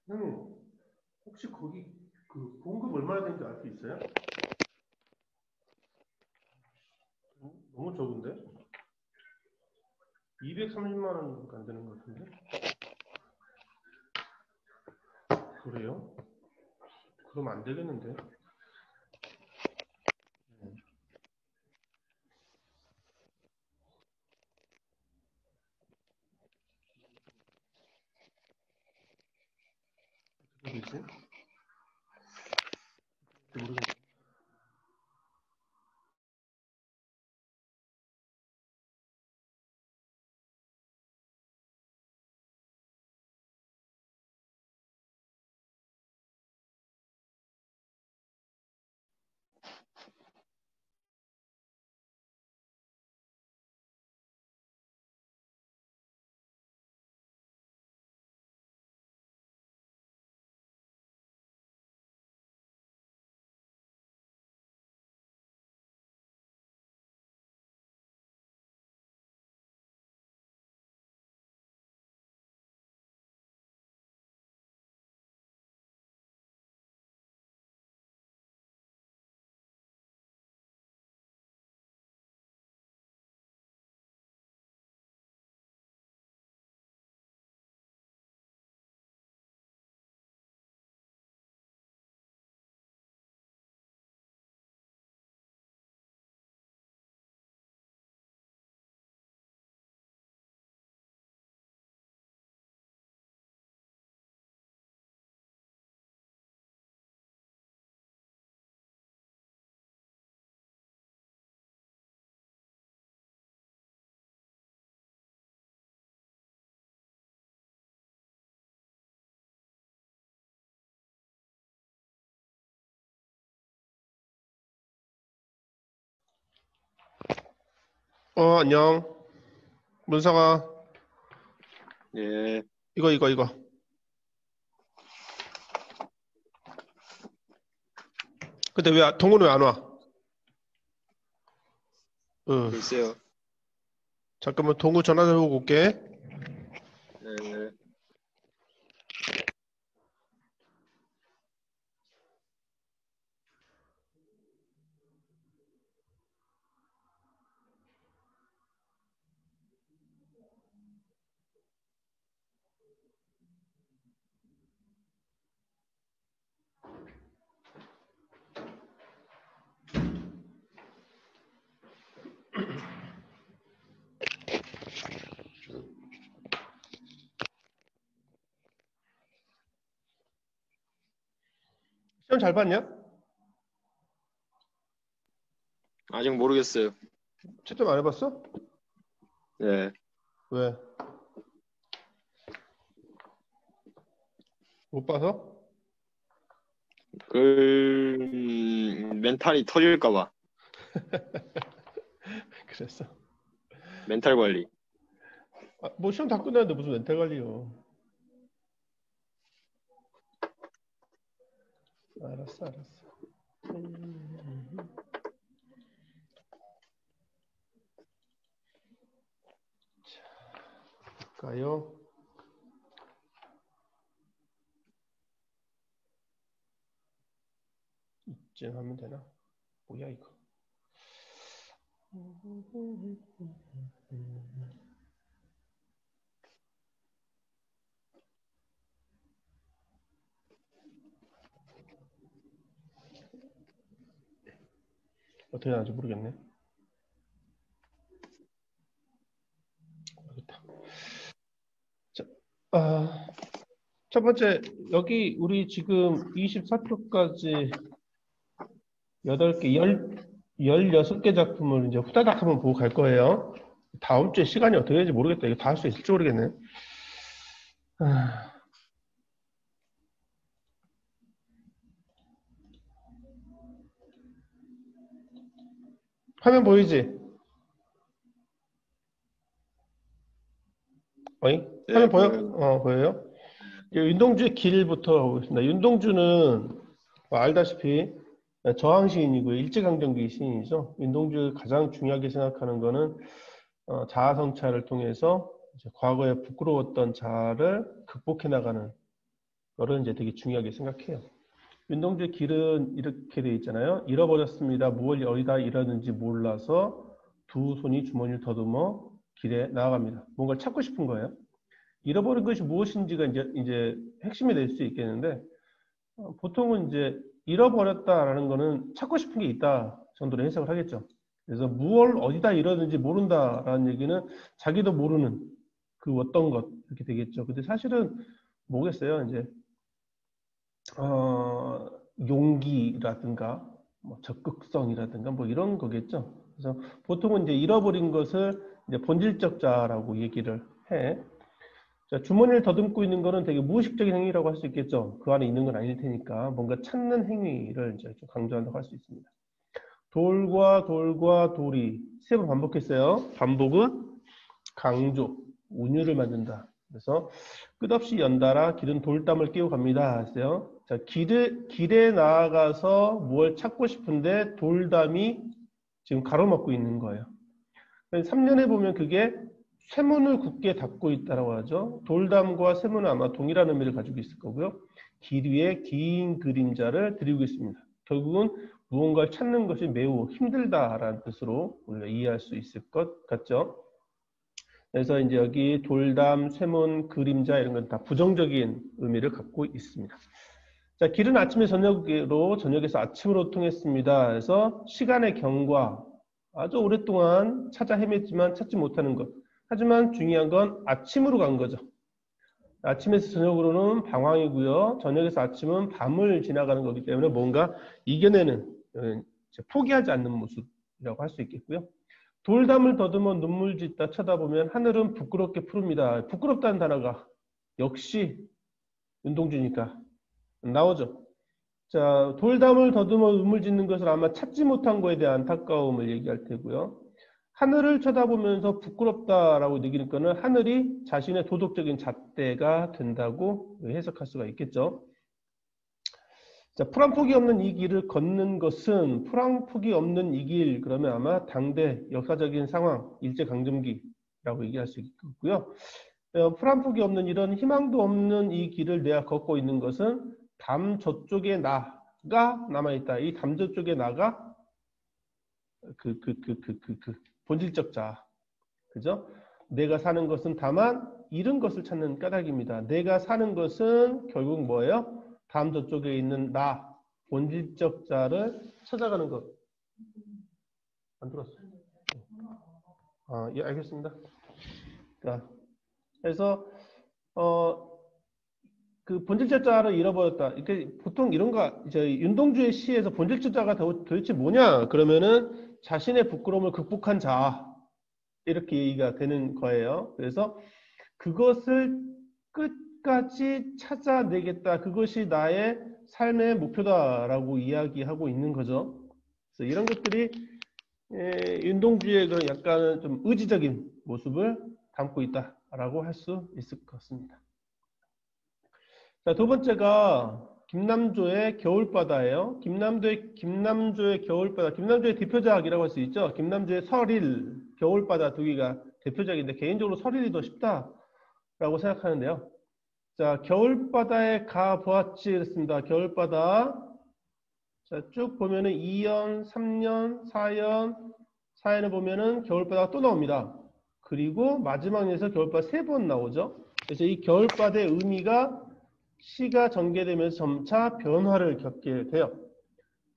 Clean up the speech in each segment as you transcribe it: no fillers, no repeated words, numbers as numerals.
형님, 혹시 거기 그 봉급 얼마나 되는지 알 수 있어요? 너무 적은데? 230만 원밖에 안 되는 것 같은데? 그래요? 그럼 안 되겠는데? 어떻게 되지? 모르겠네. 안녕. 문성아, 예, 이거. 근데 왜, 동훈은 왜 안 와? 글쎄요. 잠깐만, 동훈 전화 좀 해보고 올게. 예, 시험 잘 봤냐? 아직 모르겠어요. 채점 안 해봤어? 예, 왜? 못 봐서? 멘탈이 터질까봐. 그랬어. 멘탈 관리. 뭐 시험 다 끝났는데 무슨 멘탈 관리요. 알았어. 가요. 이쯤 하면 되나? 뭐야 이거? 어떻게 나는지 모르겠네. 모르겠다. 자, 첫 번째 여기 우리 지금 24초까지 8개, 16개 작품을 이제 후다닥 한번 보고 갈 거예요. 다음 주에 시간이 어떻게 되는지 모르겠다. 이거 다 할 수 있을지 모르겠네. 아, 화면 보이지? 어이? 예, 화면 보여? 보여요. 보여요? 이제 윤동주의 길부터 보겠습니다. 윤동주는 뭐 알다시피 저항시인이고 일제강점기 시인이죠. 윤동주 가장 중요하게 생각하는 거는 자아성찰을 통해서 이제 과거에 부끄러웠던 자아를 극복해 나가는 이거를 이제 되게 중요하게 생각해요. 윤동주의 길은 이렇게 되어 있잖아요. 잃어버렸습니다. 무엇이 어디다 잃었는지 몰라서 두 손이 주머니를 더듬어 길에 나아갑니다. 뭔가를 찾고 싶은 거예요. 잃어버린 것이 무엇인지가 이제 핵심이 될 수 있겠는데, 보통은 이제 잃어버렸다라는 거는 찾고 싶은 게 있다 정도로 해석을 하겠죠. 그래서 무엇을 어디다 잃었는지 모른다라는 얘기는 자기도 모르는 그 어떤 것 이렇게 되겠죠. 근데 사실은 뭐겠어요? 이제 용기라든가 뭐 적극성이라든가 뭐 이런 거겠죠. 그래서 보통은 이제 잃어버린 것을 이제 본질적 자라고 얘기를 해. 자, 주머니를 더듬고 있는 거는 되게 무의식적인 행위라고 할 수 있겠죠. 그 안에 있는 건 아닐 테니까 뭔가 찾는 행위를 이제 좀 강조한다고 할 수 있습니다. 돌과 돌과 돌이 세 번 반복했어요. 반복은 강조, 운율을 만든다. 그래서 끝없이 연달아 길은 돌담을 끼고 갑니다. 했어요. 자, 길에 나아가서 뭘 찾고 싶은데 돌담이 지금 가로막고 있는 거예요. 3년에 보면 그게 쇠문을 굳게 닫고 있다고 하죠. 돌담과 쇠문은 아마 동일한 의미를 가지고 있을 거고요. 길 위에 긴 그림자를 드리고 있습니다. 결국은 무언가를 찾는 것이 매우 힘들다라는 뜻으로 우리가 이해할 수 있을 것 같죠. 그래서 이제 여기 돌담, 쇠문, 그림자 이런 건 다 부정적인 의미를 갖고 있습니다. 자, 길은 아침에 저녁으로, 저녁에서 아침으로 통했습니다. 그래서 시간의 경과, 아주 오랫동안 찾아 헤맸지만 찾지 못하는 것. 하지만 중요한 건 아침으로 간 거죠. 아침에서 저녁으로는 방황이고요. 저녁에서 아침은 밤을 지나가는 거기 때문에 뭔가 이겨내는, 포기하지 않는 모습이라고 할 수 있겠고요. 돌담을 더듬어 눈물 짓다 쳐다보면 하늘은 부끄럽게 푸릅니다. 부끄럽다는 단어가 역시 윤동주니까 나오죠. 자, 돌담을 더듬어 눈물 짓는 것을 아마 찾지 못한 거에 대한 안타까움을 얘기할 테고요. 하늘을 쳐다보면서 부끄럽다라고 느끼는 거는 하늘이 자신의 도덕적인 잣대가 된다고 해석할 수가 있겠죠. 자, 풀한폭이 없는 이 길을 걷는 것은 풀한폭이 없는 이 길, 그러면 아마 당대 역사적인 상황, 일제강점기라고 얘기할 수 있고요. 풀한폭이 없는 이런 희망도 없는 이 길을 내가 걷고 있는 것은 담 저쪽에 나가 남아있다. 이 담 저쪽에 나가 본질적 자. 그죠? 내가 사는 것은 다만 잃은 것을 찾는 까닭입니다. 내가 사는 것은 결국 뭐예요? 담 저쪽에 있는 나, 본질적 자를 찾아가는 것. 안 들었어요? 예, 알겠습니다. 자, 그래서 그 본질적 자를 잃어버렸다. 이렇게 보통 이런 거 이제 윤동주의 시에서 본질적 자가 도대체 뭐냐? 그러면은 자신의 부끄러움을 극복한 자 이렇게 얘기가 되는 거예요. 그래서 그것을 끝까지 찾아내겠다. 그것이 나의 삶의 목표다라고 이야기하고 있는 거죠. 그래서 이런 것들이 윤동주의 그 약간 좀 의지적인 모습을 담고 있다라고 할 수 있을 것 같습니다. 자, 두 번째가 김남조의 겨울바다예요. 김남조의 겨울바다. 김남조의 대표작이라고 할 수 있죠. 김남조의 설일, 겨울바다 두 개가 대표작인데 개인적으로 설일이 더 쉽다라고 생각하는데요. 자, 겨울바다에 가보았지 그랬습니다. 겨울바다. 자, 쭉 보면은 2연, 3연, 4연, 4연을 보면은 겨울바다가 또 나옵니다. 그리고 마지막에서 겨울바다 3번 나오죠. 그래서 이 겨울바다의 의미가 시가 전개되면서 점차 변화를 겪게 돼요.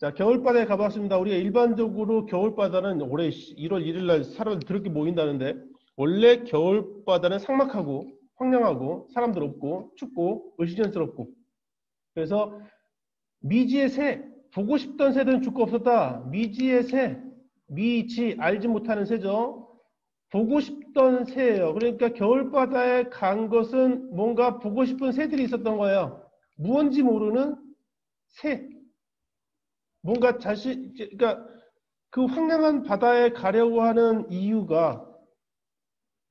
자, 겨울바다에 가봤습니다. 우리가 일반적으로 겨울바다는 올해 1월 1일 날 사람들 그렇게 모인다는데 원래 겨울바다는 삭막하고 황량하고 사람들 없고 춥고 을씨년스럽고 그래서 미지의 새, 보고 싶던 새들은 죽고 없었다. 미지의 새, 미지 알지 못하는 새죠. 보고 싶던 새예요. 그러니까 겨울바다에 간 것은 뭔가 보고 싶은 새들이 있었던 거예요. 무언지 모르는 새. 뭔가 그러니까 그 황량한 바다에 가려고 하는 이유가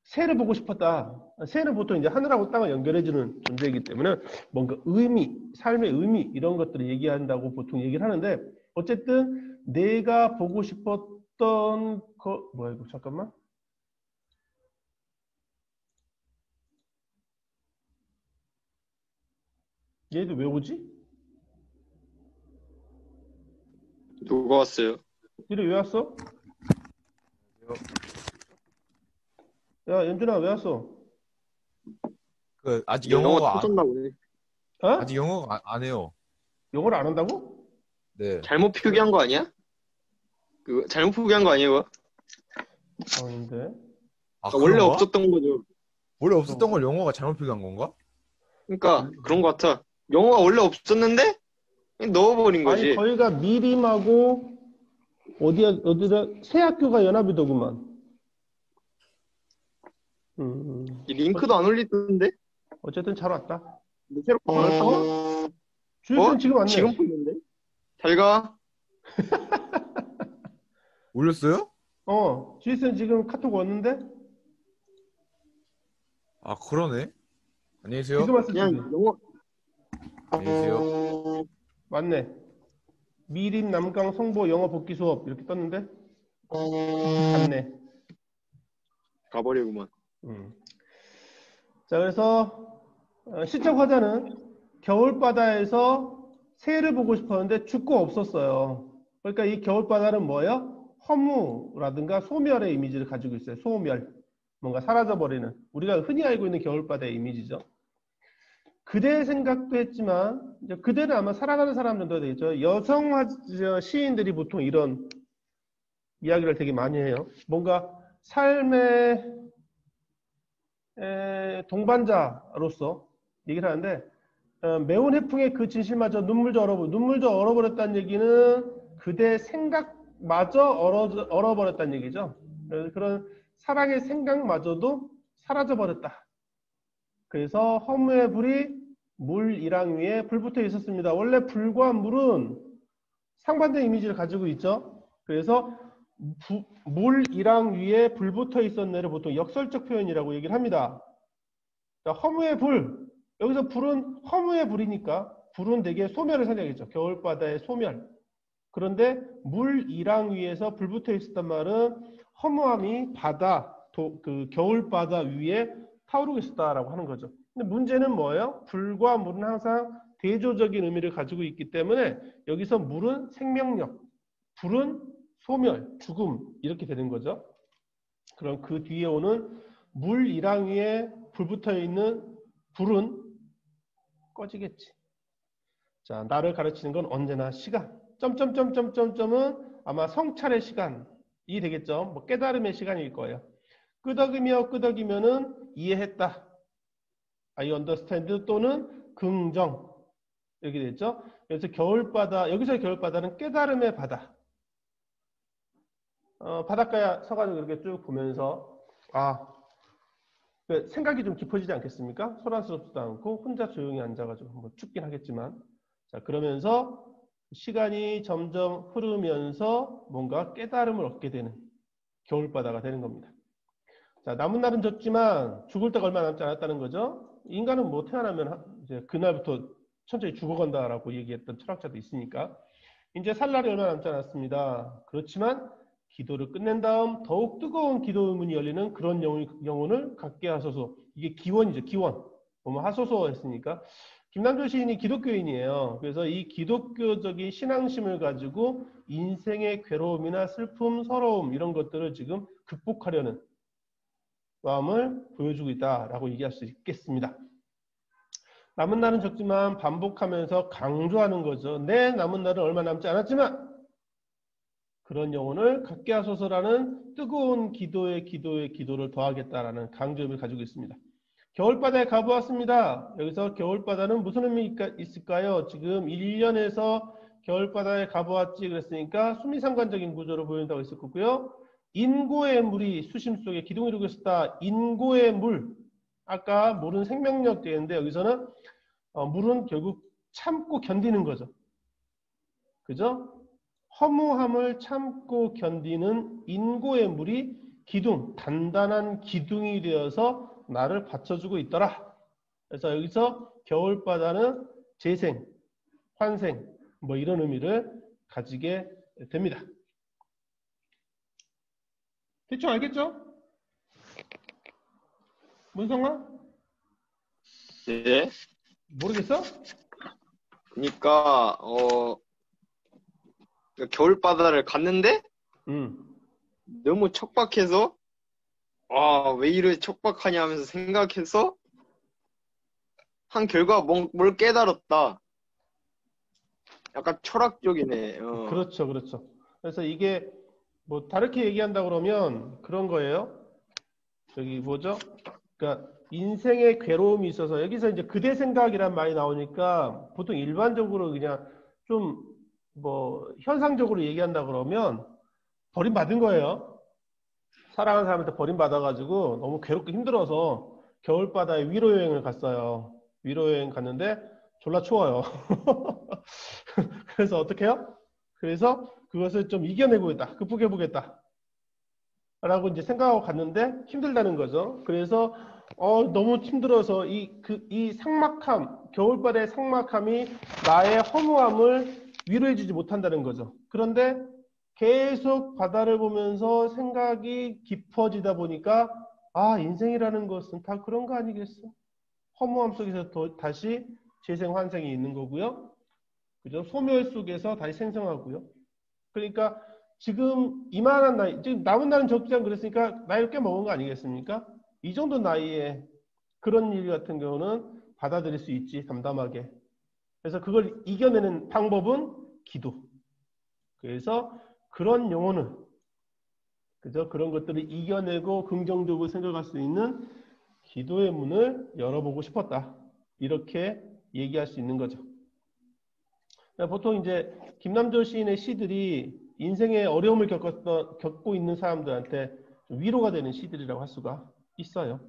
새를 보고 싶었다. 새는 보통 이제 하늘하고 땅을 연결해주는 존재이기 때문에 뭔가 의미, 삶의 의미 이런 것들을 얘기한다고 보통 얘기를 하는데 어쨌든 내가 보고 싶었던 뭐야 이거 잠깐만. 얘도 왜 오지? 누가 왔어요? 얘들 왜 왔어? 야, 연준아, 왜 왔어? 그 아직 영어 영어가 터졌나 보네. 아직 어? 영어가 안 해요. 영어를 안 한다고? 네. 잘못 표기한 거 아니야? 그 잘못 표기한 거 아니에요? 아닌데. 아 그러니까 원래 그런가? 없었던 거죠. 원래 없었던 걸 영어가 잘못 표기한 건가? 그러니까 그런 거 같아. 영어가 원래 없었는데 그냥 넣어버린 아니, 거지. 거기가 미림하고 어디다 새 학교가 연합이더구만. 이 링크도 안 올리던데? 어쨌든 잘 왔다. 근데 새로 보냈어? 주일생 지금 왔네. 지금 보냈는데? 잘 가. 올렸어요? 주일생 지금 카톡 왔는데? 아 그러네. 안녕히 계세요. 지금 왔어, 그냥 지금. 영어 안녕히 계세요. 맞네. 미림 남강 성보 영어 복귀 수업 이렇게 떴는데? 갔네. 가버리구만. 자, 그래서 시적 화자는 겨울바다에서 새를 보고 싶었는데 죽고 없었어요. 그러니까 이 겨울바다는 뭐예요? 허무라든가 소멸의 이미지를 가지고 있어요. 소멸. 뭔가 사라져버리는. 우리가 흔히 알고 있는 겨울바다의 이미지죠. 그대의 생각도 했지만 이제 그대는 아마 살아가는 사람 정도 되겠죠. 여성 시인들이 보통 이런 이야기를 되게 많이 해요. 뭔가 삶의 동반자로서 얘기를 하는데 매운 해풍의 그 진실마저 눈물도 얼어버렸다는 얘기는 그대 생각마저 얼어버렸다는 얘기죠. 그런 사랑의 생각마저도 사라져버렸다. 그래서 허무의 불이 물 이랑 위에 불붙어 있었습니다. 원래 불과 물은 상반된 이미지를 가지고 있죠. 그래서 물 이랑 위에 불붙어 있었네를 보통 역설적 표현이라고 얘기를 합니다. 자, 허무의 불. 여기서 불은 허무의 불이니까 불은 되게 소멸을 상징하겠죠. 겨울바다의 소멸. 그런데 물 이랑 위에서 불붙어 있었단 말은 허무함이 그 겨울바다 위에 타오르고 있었다라고 하는 거죠. 근데 문제는 뭐예요? 불과 물은 항상 대조적인 의미를 가지고 있기 때문에 여기서 물은 생명력, 불은 소멸, 죽음 이렇게 되는 거죠. 그럼 그 뒤에 오는 물 이랑 위에 불붙어 있는 불은 꺼지겠지. 자, 나를 가르치는 건 언제나 시간. 점점점점점점은 아마 성찰의 시간이 되겠죠. 뭐 깨달음의 시간일 거예요. 끄덕이면은 이해했다. I understand 또는 긍정 이렇게 됐죠. 그래서 겨울바다, 여기서 겨울바다는 깨달음의 바다. 바닷가에 서가지고 이렇게 쭉 보면서 생각이 좀 깊어지지 않겠습니까? 소란스럽지도 않고 혼자 조용히 앉아가지고 뭐 춥긴 하겠지만 자 그러면서 시간이 점점 흐르면서 뭔가 깨달음을 얻게 되는 겨울바다가 되는 겁니다. 자 남은 날은 졌지만 죽을 때가 얼마 남지 않았다는 거죠. 인간은 뭐 태어나면 이제 그날부터 천천히 죽어간다라고 얘기했던 철학자도 있으니까 이제 살 날이 얼마 남지 않았습니다. 그렇지만 기도를 끝낸 다음 더욱 뜨거운 기도의 문이 열리는 그런 영혼을 갖게 하소서. 이게 기원이죠. 기원. 뭐 하소서 했으니까. 김남조 시인이 기독교인이에요. 그래서 이 기독교적인 신앙심을 가지고 인생의 괴로움이나 슬픔, 서러움 이런 것들을 지금 극복하려는 마음을 보여주고 있다라고 얘기할 수 있겠습니다. 남은 날은 적지만 반복하면서 강조하는 거죠. 내 남은 날은 얼마 남지 않았지만 그런 영혼을 갖게 하소서라는 뜨거운 기도를 더하겠다라는 강조를 가지고 있습니다. 겨울바다에 가보았습니다. 여기서 겨울바다는 무슨 의미가 있을까요? 지금 1년에서 겨울바다에 가보았지 그랬으니까 수미상관적인 구조를 보인다고 했을 거고요. 인고의 물이 수심 속에 기둥을 이루고 있었다. 인고의 물. 아까 물은 생명력 되는데 여기서는 물은 결국 참고 견디는 거죠. 그죠? 허무함을 참고 견디는 인고의 물이 기둥, 단단한 기둥이 되어서 나를 받쳐주고 있더라. 그래서 여기서 겨울바다는 재생, 환생, 뭐 이런 의미를 가지게 됩니다. 대충 알겠죠? 문성아? 네. 모르겠어? 그러니까 겨울바다를 갔는데 음. 너무 척박해서 왜 이렇게 척박하냐 하면서 생각해서 한 결과 뭘 깨달았다. 약간 철학적이네. 그렇죠, 그렇죠. 그래서 이게 뭐 다르게 얘기한다 그러면 그런 거예요. 저기 뭐죠? 그러니까 인생의 괴로움이 있어서 여기서 이제 그대 생각이란 말이 나오니까 보통 일반적으로 그냥 좀 뭐 현상적으로 얘기한다 그러면 버림받은 거예요. 사랑하는 사람한테 버림받아가지고 너무 괴롭고 힘들어서 겨울바다에 위로 여행을 갔어요. 위로 여행 갔는데 졸라 추워요. 그래서 어떻게 해요? 그래서 그것을 좀 이겨내보겠다. 극복해보겠다. 라고 이제 생각하고 갔는데 힘들다는 거죠. 그래서 너무 힘들어서 이 삭막함, 겨울바다의 삭막함이 나의 허무함을 위로해주지 못한다는 거죠. 그런데 계속 바다를 보면서 생각이 깊어지다 보니까 인생이라는 것은 다 그런 거 아니겠어? 허무함 속에서 다시 재생 환생이 있는 거고요. 그죠? 소멸 속에서 다시 생성하고요. 그러니까 지금 이만한 나이, 지금 남은 날은 적지 않고 그랬으니까 나이를 꽤 먹은 거 아니겠습니까? 이 정도 나이에 그런 일 같은 경우는 받아들일 수 있지, 담담하게. 그래서 그걸 이겨내는 방법은 기도. 그래서 그런 영혼은, 그죠? 그런 것들을 이겨내고 긍정적으로 생각할 수 있는 기도의 문을 열어보고 싶었다. 이렇게 얘기할 수 있는 거죠. 보통 이제 김남조 시인의 시들이 인생의 어려움을 겪고 있는 사람들한테 위로가 되는 시들이라고 할 수가 있어요.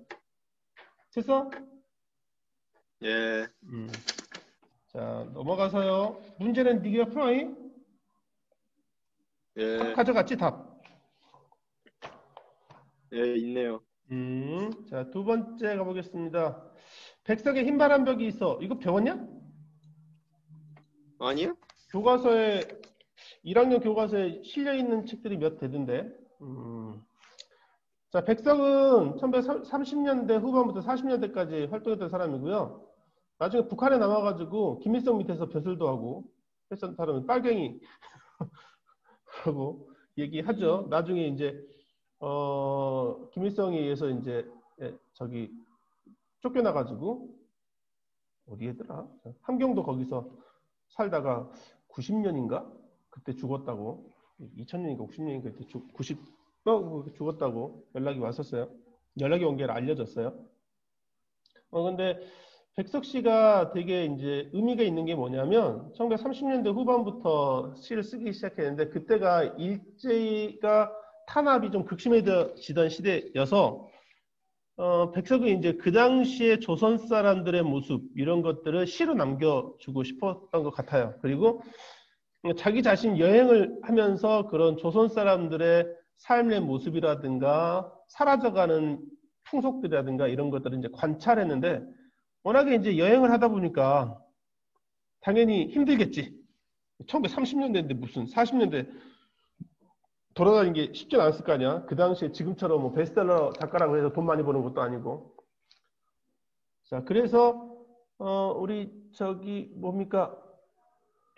됐어? 예. 자, 넘어가서요. 문제는 네가 풀어이? 예. 답 가져갔지, 답. 예, 있네요. 자, 두 번째 가보겠습니다. 백석에 흰바람 벽이 있어. 이거 배웠냐? 아니요? 교과서에 1학년 교과서에 실려 있는 책들이 몇 대던데. 자, 백석은 1930년대 후반부터 40년대까지 활동했던 사람이고요. 나중에 북한에 남아가지고 김일성 밑에서 벼슬도 하고 했던 사람은 빨갱이 하고 얘기하죠. 나중에 이제 김일성에 의해서 이제 저기 쫓겨나가지고 어디에더라? 함경도 거기서 살다가 90년인가? 그때 죽었다고. 2000년인가 90년인가 그때 90 죽었다고 연락이 왔었어요. 연락이 온 게 알려졌어요. 근데 백석 씨가 되게 이제 의미가 있는 게 뭐냐면 1930년대 후반부터 시를 쓰기 시작했는데 그때가 일제가 탄압이 좀 극심해지던 시대여서 백석은 이제 그 당시에 조선 사람들의 모습 이런 것들을 시로 남겨주고 싶었던 것 같아요. 그리고 자기 자신 여행을 하면서 그런 조선 사람들의 삶의 모습이라든가 사라져가는 풍속들이라든가 이런 것들을 이제 관찰했는데 워낙에 이제 여행을 하다 보니까 당연히 힘들겠지. 1930년대인데 무슨 40년대 돌아다니는 게 쉽지 않았을 거 아니야. 그 당시에 지금처럼 뭐 베스트셀러 작가라고 해서 돈 많이 버는 것도 아니고. 자, 그래서 우리 저기 뭡니까?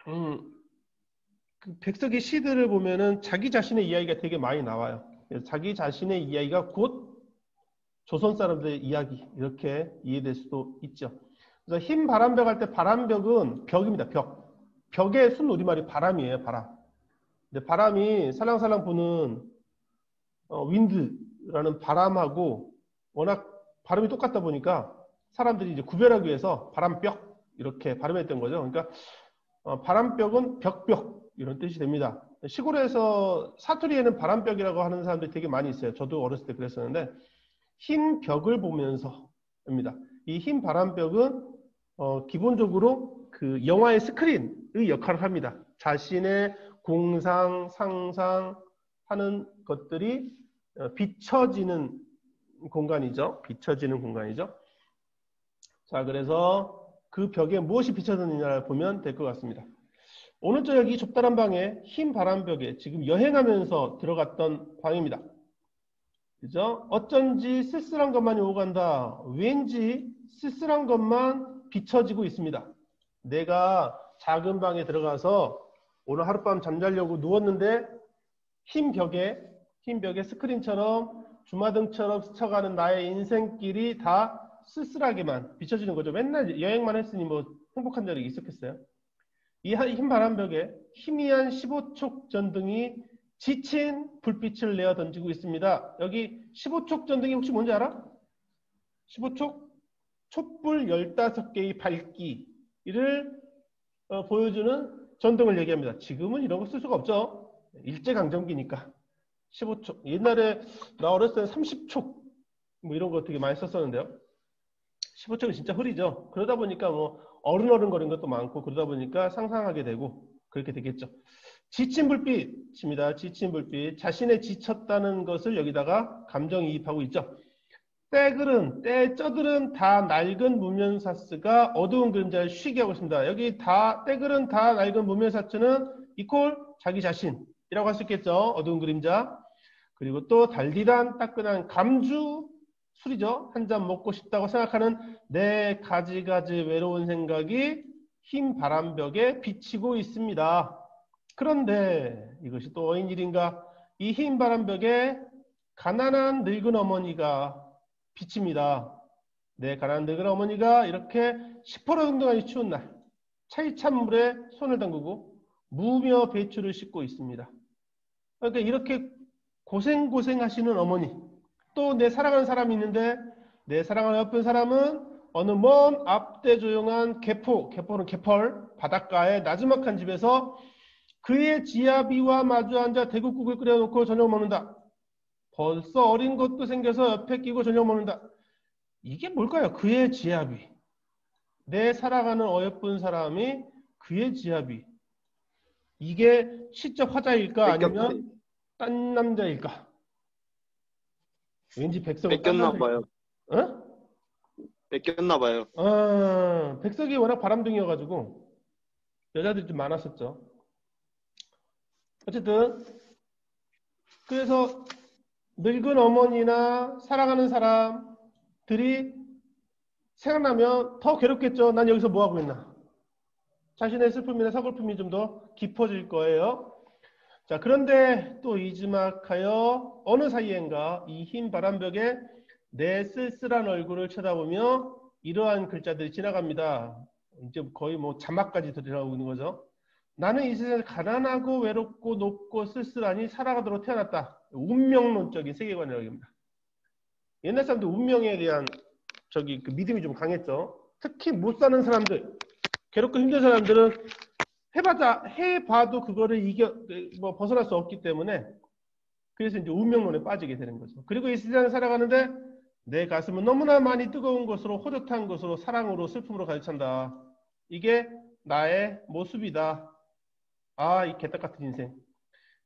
그 백석의 시들을 보면은 자기 자신의 이야기가 되게 많이 나와요. 그래서 자기 자신의 이야기가 곧 조선 사람들의 이야기 이렇게 이해될 수도 있죠. 그래서 흰 바람벽 할 때 바람벽은 벽입니다. 벽. 벽의 순 우리말이 바람이에요. 바람. 근데 바람이 살랑살랑 부는 윈드라는 바람하고 워낙 발음이 똑같다 보니까 사람들이 이제 구별하기 위해서 바람벽 이렇게 발음했던 거죠. 그러니까 바람벽은 벽벽 이런 뜻이 됩니다. 시골에서 사투리에는 바람벽이라고 하는 사람들이 되게 많이 있어요. 저도 어렸을 때 그랬었는데 흰 벽을 보면서입니다. 이 흰 바람벽은 기본적으로 그 영화의 스크린의 역할을 합니다. 자신의 공상, 상상하는 것들이 비춰지는 공간이죠. 비춰지는 공간이죠. 자, 그래서 그 벽에 무엇이 비춰졌느냐를 보면 될 것 같습니다. 오른쪽 여기 좁다란 방에 흰 바람벽에 지금 여행하면서 들어갔던 방입니다. 그죠? 어쩐지 쓸쓸한 것만이 오고 간다. 왠지 쓸쓸한 것만 비춰지고 있습니다. 내가 작은 방에 들어가서 오늘 하룻밤 잠자려고 누웠는데 흰 벽에 스크린처럼 주마등처럼 스쳐가는 나의 인생길이 다 쓸쓸하게만 비춰지는 거죠. 맨날 여행만 했으니 뭐 행복한 적이 있었겠어요. 이 흰 바람벽에 희미한 15촉 전등이 지친 불빛을 내어 던지고 있습니다. 여기 15촉 전등이 혹시 뭔지 알아? 15촉? 촛불 15개의 밝기를 보여주는 전등을 얘기합니다. 지금은 이런 거 쓸 수가 없죠. 일제강점기니까. 15촉. 옛날에 나 어렸을 때 30촉 뭐 이런 거 되게 많이 썼었는데요. 15촉은 진짜 흐리죠. 그러다 보니까 뭐 어른거리는 것도 많고 그러다 보니까 상상하게 되고 그렇게 되겠죠. 지친 불빛입니다. 지친 불빛. 자신의 지쳤다는 것을 여기다가 감정이입하고 있죠. 떼글은 다 낡은 무면사스가 어두운 그림자를 쉬게 하고 있습니다. 여기 떼글은 다 낡은 무면사스는 이퀄 자기 자신이라고 할 수 있겠죠. 어두운 그림자. 그리고 또 달디단 따끈한 감주 술이죠. 한 잔 먹고 싶다고 생각하는 내 가지가지 외로운 생각이 흰 바람벽에 비치고 있습니다. 그런데 이것이 또 어인일인가? 이 흰 바람벽에 가난한 늙은 어머니가 비칩니다. 내 가난한 늙은 어머니가 이렇게 시퍼런둥하니 추운 날 차이찬물에 손을 담그고 무며 배추를 씻고 있습니다. 그러니까 이렇게 고생하시는 어머니, 또 내 사랑하는 사람이 있는데 내 사랑하는 옆에 사람은 어느 먼 앞대 조용한 개포는 개펄 바닷가의 나지막한 집에서 그의 지아비와 마주 앉아 대국국을 끓여놓고 저녁 먹는다. 벌써 어린 것도 생겨서 옆에 끼고 저녁 먹는다. 이게 뭘까요? 그의 지아비. 내 사랑하는 어여쁜 사람이 그의 지아비. 이게 시적 화자일까 아니면 딴 남자일까? 왠지 백석은 딴 뺏겼나 남자일까? 봐요. 어? 뺏겼나 봐요. 백석이 워낙 바람둥이여가지고 여자들이 좀 많았었죠. 어쨌든 그래서 늙은 어머니나 사랑하는 사람들이 생각나면 더 괴롭겠죠. 난 여기서 뭐 하고 있나. 자신의 슬픔이나 서글픔이 좀 더 깊어질 거예요. 자, 그런데 또 이지막하여 어느 사이엔가 이 흰 바람벽에 내 쓸쓸한 얼굴을 쳐다보며 이러한 글자들이 지나갑니다. 이제 거의 뭐 자막까지 들어가고 있는 거죠. 나는 이 세상에 가난하고 외롭고 높고 쓸쓸하니 살아가도록 태어났다. 운명론적인 세계관이라고 합니다. 옛날 사람들 운명에 대한 그 믿음이 좀 강했죠. 특히 못 사는 사람들, 괴롭고 힘든 사람들은 해봐도 그거를 벗어날 수 없기 때문에 그래서 이제 운명론에 빠지게 되는 거죠. 그리고 이 세상을 살아가는데 내 가슴은 너무나 많이 뜨거운 것으로 호젓한 것으로 사랑으로 슬픔으로 가득 찬다. 이게 나의 모습이다. 이 개떡 같은 인생.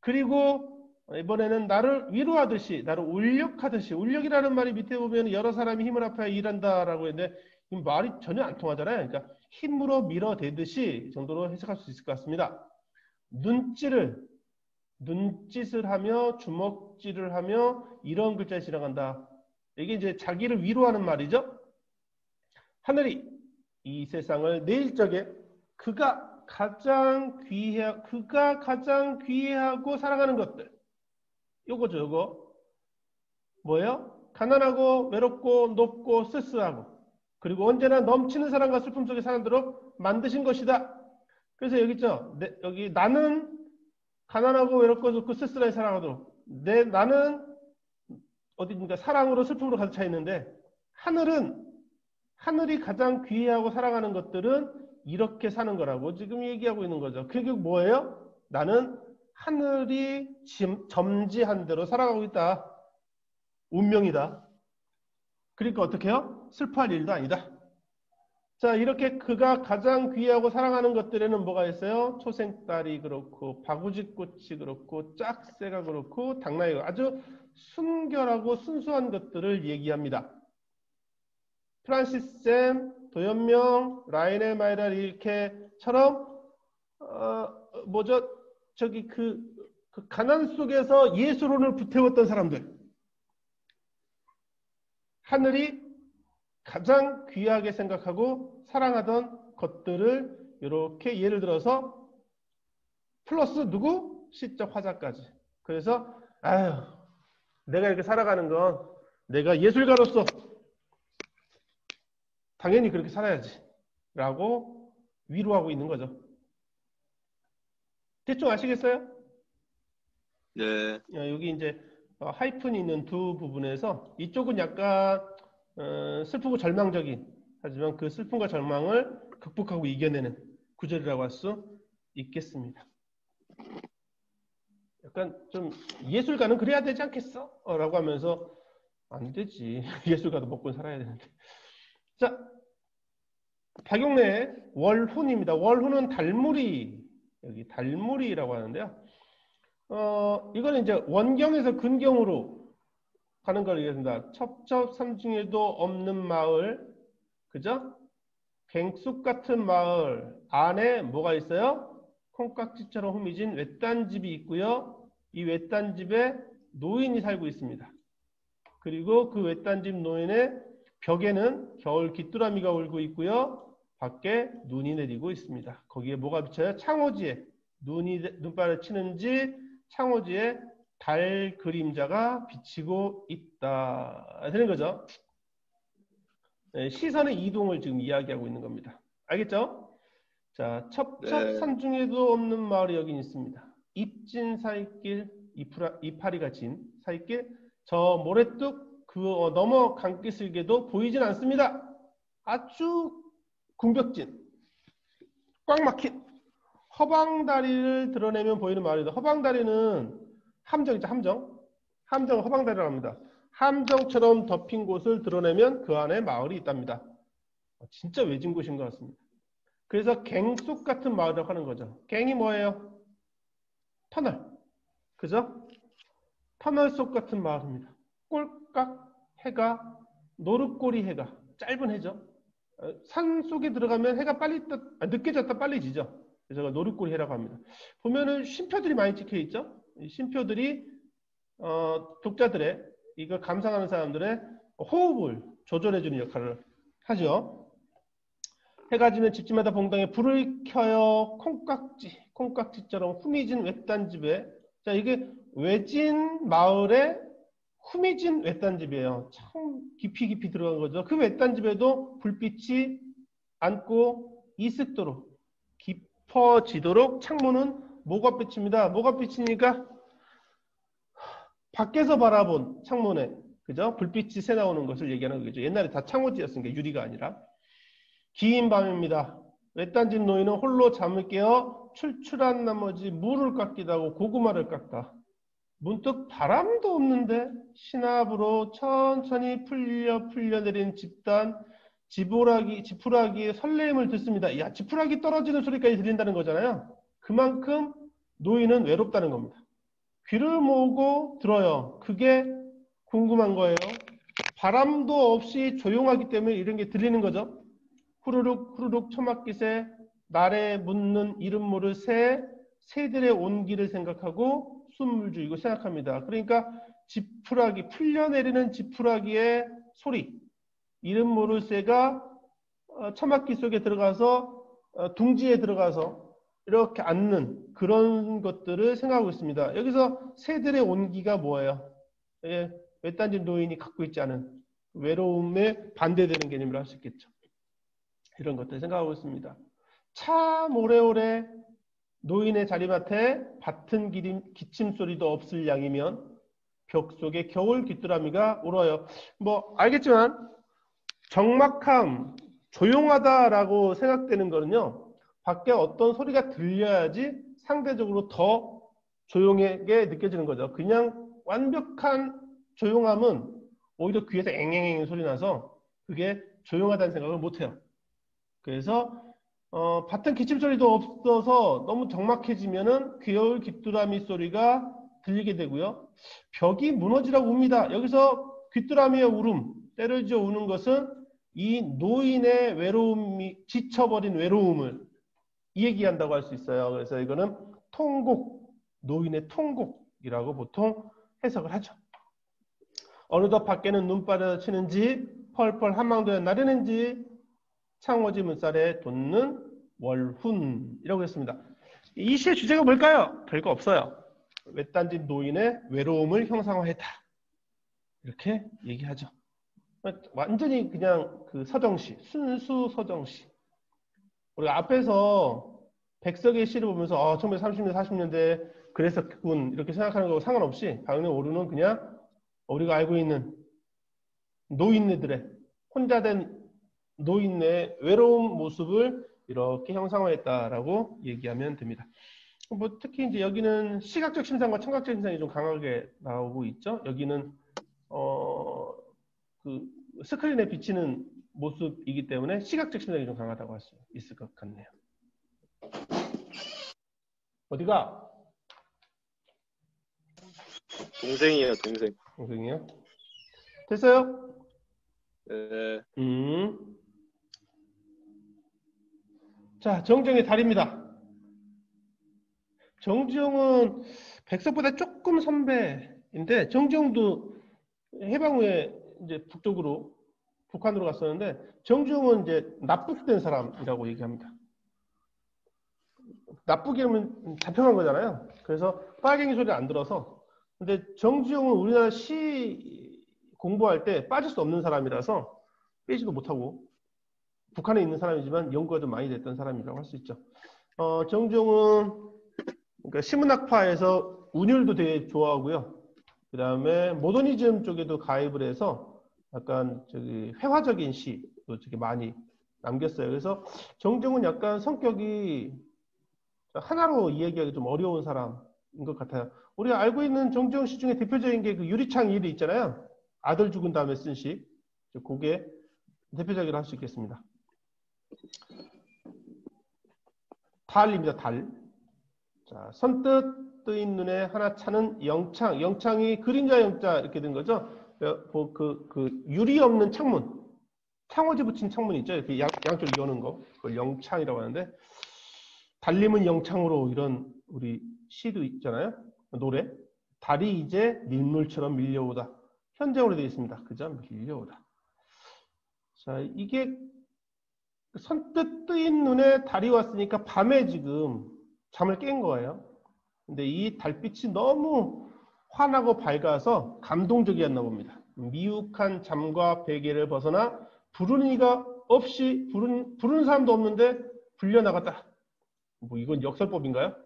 그리고 이번에는 나를 위로하듯이, 나를 울력하듯이, 울력이라는 말이 밑에 보면 여러 사람이 힘을 합하여 일한다라고 했는데 이 말이 전혀 안 통하잖아요. 그러니까 힘으로 밀어대듯이 정도로 해석할 수 있을 것 같습니다. 눈짓을 하며 주먹질을 하며 이런 글자에 지나간다. 이게 이제 자기를 위로하는 말이죠. 하늘이 이 세상을 내일 적에 그가 가장 귀해하고 사랑하는 것들. 요거죠, 요거. 뭐예요? 가난하고 외롭고 높고 쓸쓸하고 그리고 언제나 넘치는 사랑과 슬픔 속에 사람들로 만드신 것이다. 그래서 여기 있죠. 여기 나는 가난하고 외롭고 높고 쓸쓸하게 살아가도록 나는 어디입니까? 사랑으로 슬픔으로 가득 차 있는데 하늘이 가장 귀해하고 사랑하는 것들은 이렇게 사는 거라고 지금 얘기하고 있는 거죠. 그게 뭐예요? 나는 하늘이 점지한 대로 살아가고 있다. 운명이다. 그러니까 어떻게 해요? 슬퍼할 일도 아니다. 자, 이렇게 그가 가장 귀하고 사랑하는 것들에는 뭐가 있어요? 초생딸이 그렇고 바구지꽃이 그렇고 짝새가 그렇고 당나귀가 아주 순결하고 순수한 것들을 얘기합니다. 프란시스 샘, 도연명, 라이넬 마이랄 릴케처럼 그 가난 속에서 예술혼을 불태웠던 사람들. 하늘이 가장 귀하게 생각하고 사랑하던 것들을 이렇게 예를 들어서 플러스 누구? 시적 화자까지. 그래서 아유, 내가 이렇게 살아가는 건 내가 예술가로서 당연히 그렇게 살아야지 라고 위로하고 있는 거죠. 대충 아시겠어요? 네. 여기 이제 하이픈이 있는 두 부분에서 이쪽은 약간 슬프고 절망적인, 하지만 그 슬픔과 절망을 극복하고 이겨내는 구절이라고 할 수 있겠습니다. 약간 좀 예술가는 그래야 되지 않겠어? 라고 하면서 안 되지. 예술가도 먹고 살아야 되는데. 자, 박용래 월훈입니다. 월훈은 달무리, 여기 달무리라고 하는데요. 이거는 이제 원경에서 근경으로 가는 걸 얘기합니다. 첩첩삼중에도 없는 마을, 그죠? 갱쑥 같은 마을 안에 뭐가 있어요? 콩깍지처럼 후미진 외딴 집이 있고요. 이 외딴 집에 노인이 살고 있습니다. 그리고 그 외딴 집 노인의 벽에는 겨울 귀뚜라미가 울고 있고요. 밖에 눈이 내리고 있습니다. 거기에 뭐가 비쳐요? 창호지에 눈발을 치는지 창호지에 달 그림자가 비치고 있다. 되는 거죠. 네, 시선의 이동을 지금 이야기하고 있는 겁니다. 알겠죠? 자, 첩첩산중에도 없는 마을이 여기 있습니다. 잎진 사이길, 이파리가 진 사이길, 저 모래뚝 그 너머 강기슭에도 보이진 않습니다. 아주 궁벽진, 꽉 막힌 허방다리를 드러내면 보이는 마을이다. 허방다리는 함정이죠, 함정. 함정 허방다리라고 합니다. 함정처럼 덮인 곳을 드러내면 그 안에 마을이 있답니다. 진짜 외진 곳인 것 같습니다. 그래서 갱속 같은 마을이라고 하는 거죠. 갱이 뭐예요? 터널. 그죠? 터널 속 같은 마을입니다. 꼴깍 해가, 노릇꼬리 해가, 짧은 해죠. 산 속에 들어가면 해가 빨리 늦게 졌다 빨리 지죠. 그래서 노릇꼬리 해라고 합니다. 보면은 쉼표들이 많이 찍혀 있죠. 이 쉼표들이 독자들의 이걸 감상하는 사람들의 호흡을 조절해주는 역할을 하죠. 해가 지면 집집마다 봉당에 불을 켜요. 콩깍지처럼 후미진 외딴 집에. 자, 이게 외진 마을의 후미진 외딴 집이에요. 참 깊이 들어간 거죠. 그 외딴 집에도 불빛이 앉고 이습도록 깊어지도록 창문은 뭐가 비칩니다. 뭐가 비치니까 밖에서 바라본 창문에, 그죠? 불빛이 새 나오는 것을 얘기하는 거죠. 옛날에 다 창호지였으니까 유리가 아니라. 긴 밤입니다. 외딴 집 노인은 홀로 잠을 깨어 출출한 나머지 물을 깎기도 하고 고구마를 깎다. 문득 바람도 없는데 신압으로 천천히 풀려 내린 지푸라기의 설레임을 듣습니다. 야, 지푸라기 떨어지는 소리까지 들린다는 거잖아요. 그만큼 노인은 외롭다는 겁니다. 귀를 모으고 들어요. 그게 궁금한 거예요. 바람도 없이 조용하기 때문에 이런 게 들리는 거죠. 후루룩 처막깃에 날에 묻는 이름 모를 새들의 온기를 생각하고 숨을 죽이고 생각합니다. 그러니까 지푸라기, 풀려내리는 지푸라기의 소리, 이름 모를 새가 처막기 속에 들어가서 둥지에 들어가서 이렇게 앉는 그런 것들을 생각하고 있습니다. 여기서 새들의 온기가 뭐예요? 외딴 집 노인이 갖고 있지 않은 외로움에 반대되는 개념이라 할 수 있겠죠. 이런 것들 생각하고 있습니다. 참 오래오래 노인의 자리맡에 밭은 기침 소리도 없을 양이면 벽 속에 겨울 귀뚜라미가 울어요. 뭐 알겠지만 적막함, 조용하다라고 생각되는 거는요. 밖에 어떤 소리가 들려야지 상대적으로 더 조용하게 느껴지는 거죠. 그냥 완벽한 조용함은 오히려 귀에서 앵앵앵 소리 나서 그게 조용하다는 생각을 못해요. 그래서 밭은 기침 소리도 없어서 너무 적막해지면은 겨울 귀뚜라미 소리가 들리게 되고요. 벽이 무너지라고 웁니다. 여기서 귀뚜라미의 울음, 때를 지어 우는 것은 이 노인의 외로움이 지쳐버린 외로움을 얘기한다고 할 수 있어요. 그래서 이거는 통곡, 노인의 통곡이라고 보통 해석을 하죠. 어느덧 밖에는 눈발을 치는지 펄펄 한망도에 나르는지 창호지 물살에 돋는 월훈이라고 했습니다. 이 시의 주제가 뭘까요? 별거 없어요. 외딴집 노인의 외로움을 형상화했다. 이렇게 얘기하죠. 완전히 그냥 그 서정시, 순수 서정시. 우리가 앞에서 백석의 시를 보면서 1930년대, 40년대 그랬었군 이렇게 생각하는 거하고 상관없이 당연히 오류는 그냥 우리가 알고 있는 노인네들의 혼자 된 노인네의 외로운 모습을 이렇게 형상화했다라고 얘기하면 됩니다. 뭐 특히 이제 여기는 시각적 심상과 청각적 심상이 좀 강하게 나오고 있죠. 여기는 그 스크린에 비치는 모습이기 때문에 시각적 심상이 좀 강하다고 할 수 있을 것 같네요. 어디가? 동생이에요, 동생. 동생이요? 됐어요? 네. 자, 정지용의 달입니다. 정지용은 백석보다 조금 선배인데 정지용도 해방 후에 이제 북쪽으로 북한으로 갔었는데 정지용은 이제 납북된 사람이라고 얘기합니다. 납북이면 잡혀간 거잖아요. 그래서 빨갱이 소리 안 들어서. 근데 정지용은 우리나라 시 공부할 때 빠질 수 없는 사람이라서 빼지도 못하고 북한에 있는 사람이지만 연구가 좀 많이 됐던 사람이라고 할 수 있죠. 정지용은 그러니까 시문학파에서 운율도 되게 좋아하고요. 그 다음에 모더니즘 쪽에도 가입을 해서 약간 저기 회화적인 시도 되게 많이 남겼어요. 그래서 정지용은 약간 성격이 하나로 이야기하기 좀 어려운 사람인 것 같아요. 우리가 알고 있는 정지용 시 중에 대표적인 게 그 유리창 일이 있잖아요. 아들 죽은 다음에 쓴 시. 그게 대표적이라고 할 수 있겠습니다. 달입니다. 달. 자, 선뜻 뜨인 눈에 하나 차는 영창. 영창이 그림자 영자 이렇게 된 거죠. 그 유리 없는 창문. 창호지 붙인 창문 있죠. 이렇게 양쪽 여는 거. 그걸 영창이라고 하는데 달림은 영창으로 이런 우리 시도 있잖아요. 노래. 달이 이제 밀물처럼 밀려오다. 현재어로 되어 있습니다. 그죠? 밀려오다. 자, 이게 선뜻 뜨인 눈에 달이 왔으니까 밤에 지금 잠을 깬 거예요. 근데 이 달빛이 너무 환하고 밝아서 감동적이었나 봅니다. 미혹한 잠과 베개를 벗어나 부르는 이가 없이 부르는 사람도 없는데 불려나갔다. 뭐 이건 역설법인가요?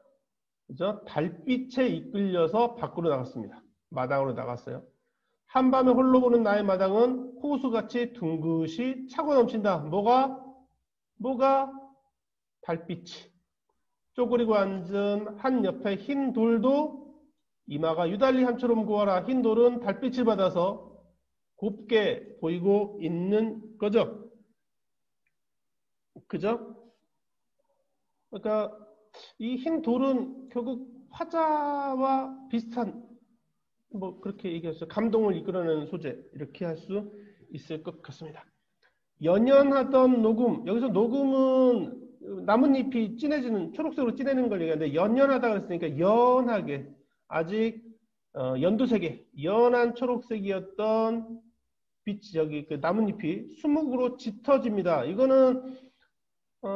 그죠? 달빛에 이끌려서 밖으로 나갔습니다. 마당으로 나갔어요. 한밤에 홀로 보는 나의 마당은 호수같이 둥긋이 차고 넘친다. 뭐가? 달빛이. 쪼그리고 앉은 한 옆에 흰 돌도 이마가 유달리 함처럼 고와라. 흰 돌은 달빛을 받아서 곱게 보이고 있는 거죠. 그죠? 그러니까 이 흰 돌은 결국 화자와 비슷한 뭐 그렇게 얘기했어요. 감동을 이끌어내는 소재 이렇게 할 수 있을 것 같습니다. 연연하던 녹음. 여기서 녹음은 나뭇잎이 진해지는 초록색으로 진해지는 걸 얘기하는데 연연하다고 했으니까 연하게 아직 연두색의 연한 초록색이었던 빛이 여기 그 나뭇잎이 수묵으로 짙어집니다. 이거는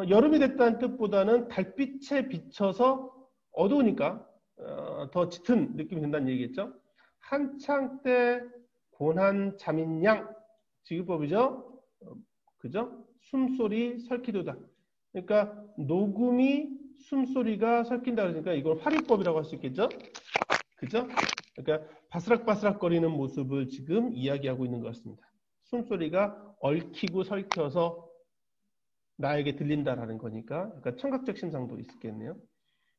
여름이 됐다는 뜻보다는 달빛에 비쳐서 어두우니까 더 짙은 느낌이 든다는 얘기겠죠. 한창 때 곤한 잠인 양 지급법이죠. 그죠? 숨소리 설키도다. 그러니까 녹음이 숨소리가 설킨다 그러니까 이걸 화리법이라고 할 수 있겠죠. 그죠? 그러니까 바스락바스락거리는 모습을 지금 이야기하고 있는 것 같습니다. 숨소리가 얽히고 설켜서 나에게 들린다라는 거니까 그러니까 청각적 신상도 있겠네요.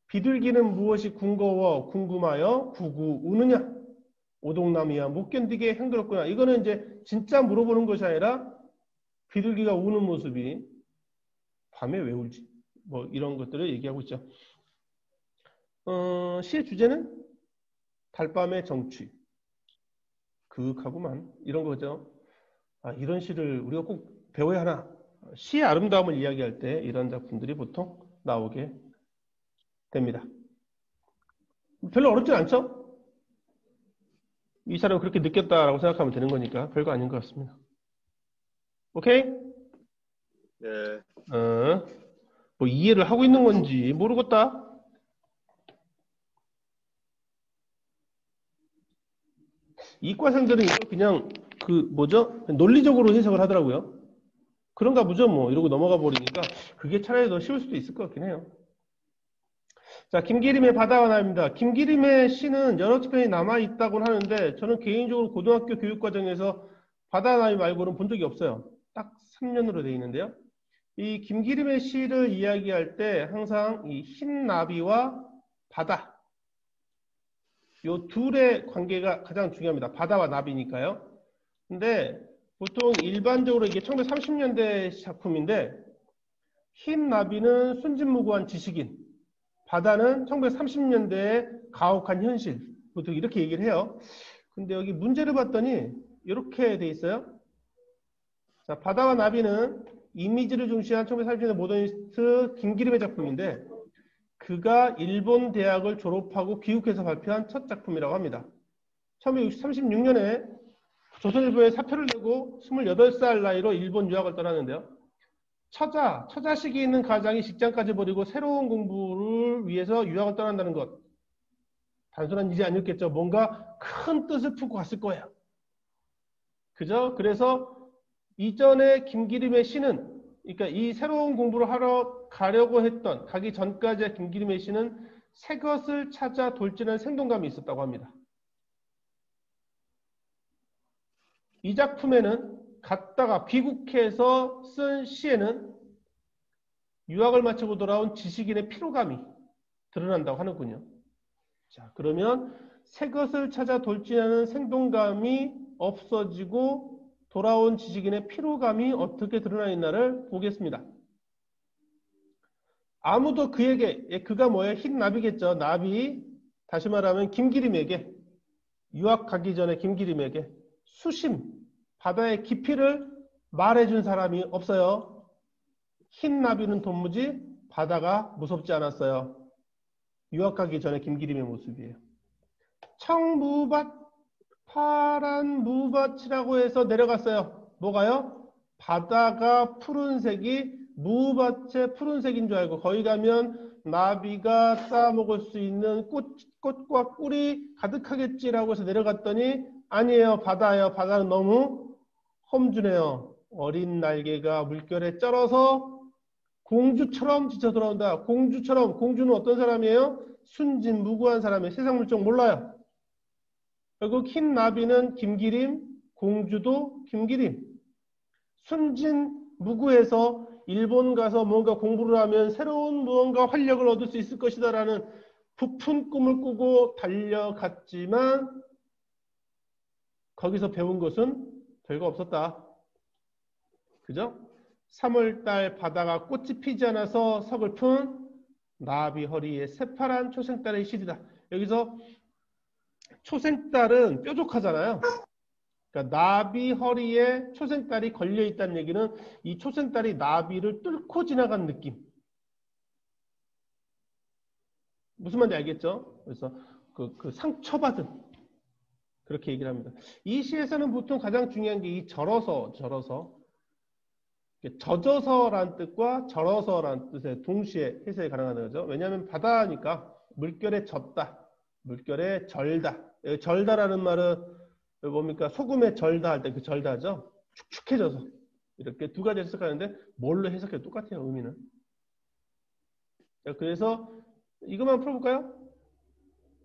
비둘기는 무엇이 궁금하여 구구 우느냐? 오동남이야 못 견디게 행들었구나. 이거는 이제 진짜 물어보는 것이 아니라 비둘기가 우는 모습이 밤에 왜 울지? 뭐 이런 것들을 얘기하고 있죠. 시의 주제는 달밤의 정취. 그윽하구만. 이런 거죠. 이런 시를 우리가 꼭 배워야 하나. 시의 아름다움을 이야기할 때 이런 작품들이 보통 나오게 됩니다. 별로 어렵진 않죠? 이 사람은 그렇게 느꼈다라고 생각하면 되는 거니까 별거 아닌 것 같습니다. 오케이? 네. 뭐 이해를 하고 있는 건지 모르겠다. 이과생들은 이걸 그냥 그 뭐죠? 논리적으로 해석을 하더라고요. 그런가 보죠 뭐 이러고 넘어가 버리니까 그게 차라리 더 쉬울 수도 있을 것 같긴 해요. 자, 김기림의 바다와 나입니다. 김기림의 시는 여러 편이 남아있다고 하는데 저는 개인적으로 고등학교 교육과정에서 바다와 나이 말고는 본 적이 없어요. 딱 3년으로 되어 있는데요. 이 김기림의 시를 이야기할 때 항상 이 흰 나비와 바다 요 둘의 관계가 가장 중요합니다. 바다와 나비니까요. 근데 보통 일반적으로 이게 1930년대 작품인데 흰 나비는 순진무구한 지식인, 바다는 1930년대의 가혹한 현실. 보통 이렇게 얘기를 해요. 근데 여기 문제를 봤더니 이렇게 돼 있어요. 자, 바다와 나비는 이미지를 중시한 1930년대 모더니스트 김기림의 작품인데 그가 일본 대학을 졸업하고 귀국해서 발표한 첫 작품이라고 합니다. 1936년에 조선일보에 사표를 내고 28살 나이로 일본 유학을 떠났는데요. 처자식이 있는 가장이 직장까지 버리고 새로운 공부를 위해서 유학을 떠난다는 것. 단순한 일이 아니었겠죠. 뭔가 큰 뜻을 품고 갔을 거예요. 그죠? 그래서 이전에 김기림의 시는 그러니까 이 새로운 공부를 하러 가려고 했던 가기 전까지의 김기림의 시는 새 것을 찾아 돌진하는 생동감이 있었다고 합니다. 이 작품에는 갔다가 귀국해서 쓴 시에는 유학을 마치고 돌아온 지식인의 피로감이 드러난다고 하는군요. 자, 그러면 새 것을 찾아 돌진하는 생동감이 없어지고 돌아온 지식인의 피로감이 어떻게 드러나 있나를 보겠습니다. 아무도 그에게, 그가 뭐예요? 흰 나비겠죠. 나비, 다시 말하면 김기림에게, 유학 가기 전에 김기림에게 수심, 바다의 깊이를 말해준 사람이 없어요. 흰 나비는 도무지 바다가 무섭지 않았어요. 유학 가기 전에 김기림의 모습이에요. 청무밭, 파란 무밭이라고 해서 내려갔어요. 뭐가요? 바다가 푸른색이 무밭의 푸른색인 줄 알고 거기 가면 나비가 따먹을 수 있는 꽃과 꿀이 가득하겠지라고 해서 내려갔더니 아니에요. 바다예요. 바다는 너무 험준해요. 어린 날개가 물결에 쩔어서 공주처럼 지쳐 돌아온다. 공주처럼. 공주는 어떤 사람이에요? 순진무구한 사람이에요. 세상 물정 몰라요. 결국 흰 나비는 김기림, 공주도 김기림. 순진무구해서 일본 가서 뭔가 공부를 하면 새로운 무언가 활력을 얻을 수 있을 것이다 라는 부푼 꿈을 꾸고 달려갔지만 거기서 배운 것은 별거 없었다. 그죠? 3월달 바다가 꽃이 피지 않아서 서글픈 나비 허리에 새파란 초생달의 실이다. 여기서 초생달은 뾰족하잖아요. 그러니까 나비 허리에 초생달이 걸려있다는 얘기는 이 초생달이 나비를 뚫고 지나간 느낌. 무슨 말인지 알겠죠? 그래서 그 상처받은 그렇게 얘기를 합니다. 이 시에서는 보통 가장 중요한 게 이 절어서 젖어서라는 뜻과 절어서라는 뜻의 동시에 해석이 가능하다는 거죠. 왜냐하면 바다니까 물결에 젖다, 물결에 절다. 절다라는 말은 뭡니까? 소금에 절다 할 때 그 절다죠. 축축해져서 이렇게 두 가지 해석하는데 뭘로 해석해도 똑같아요. 의미는. 자, 그래서 이것만 풀어볼까요?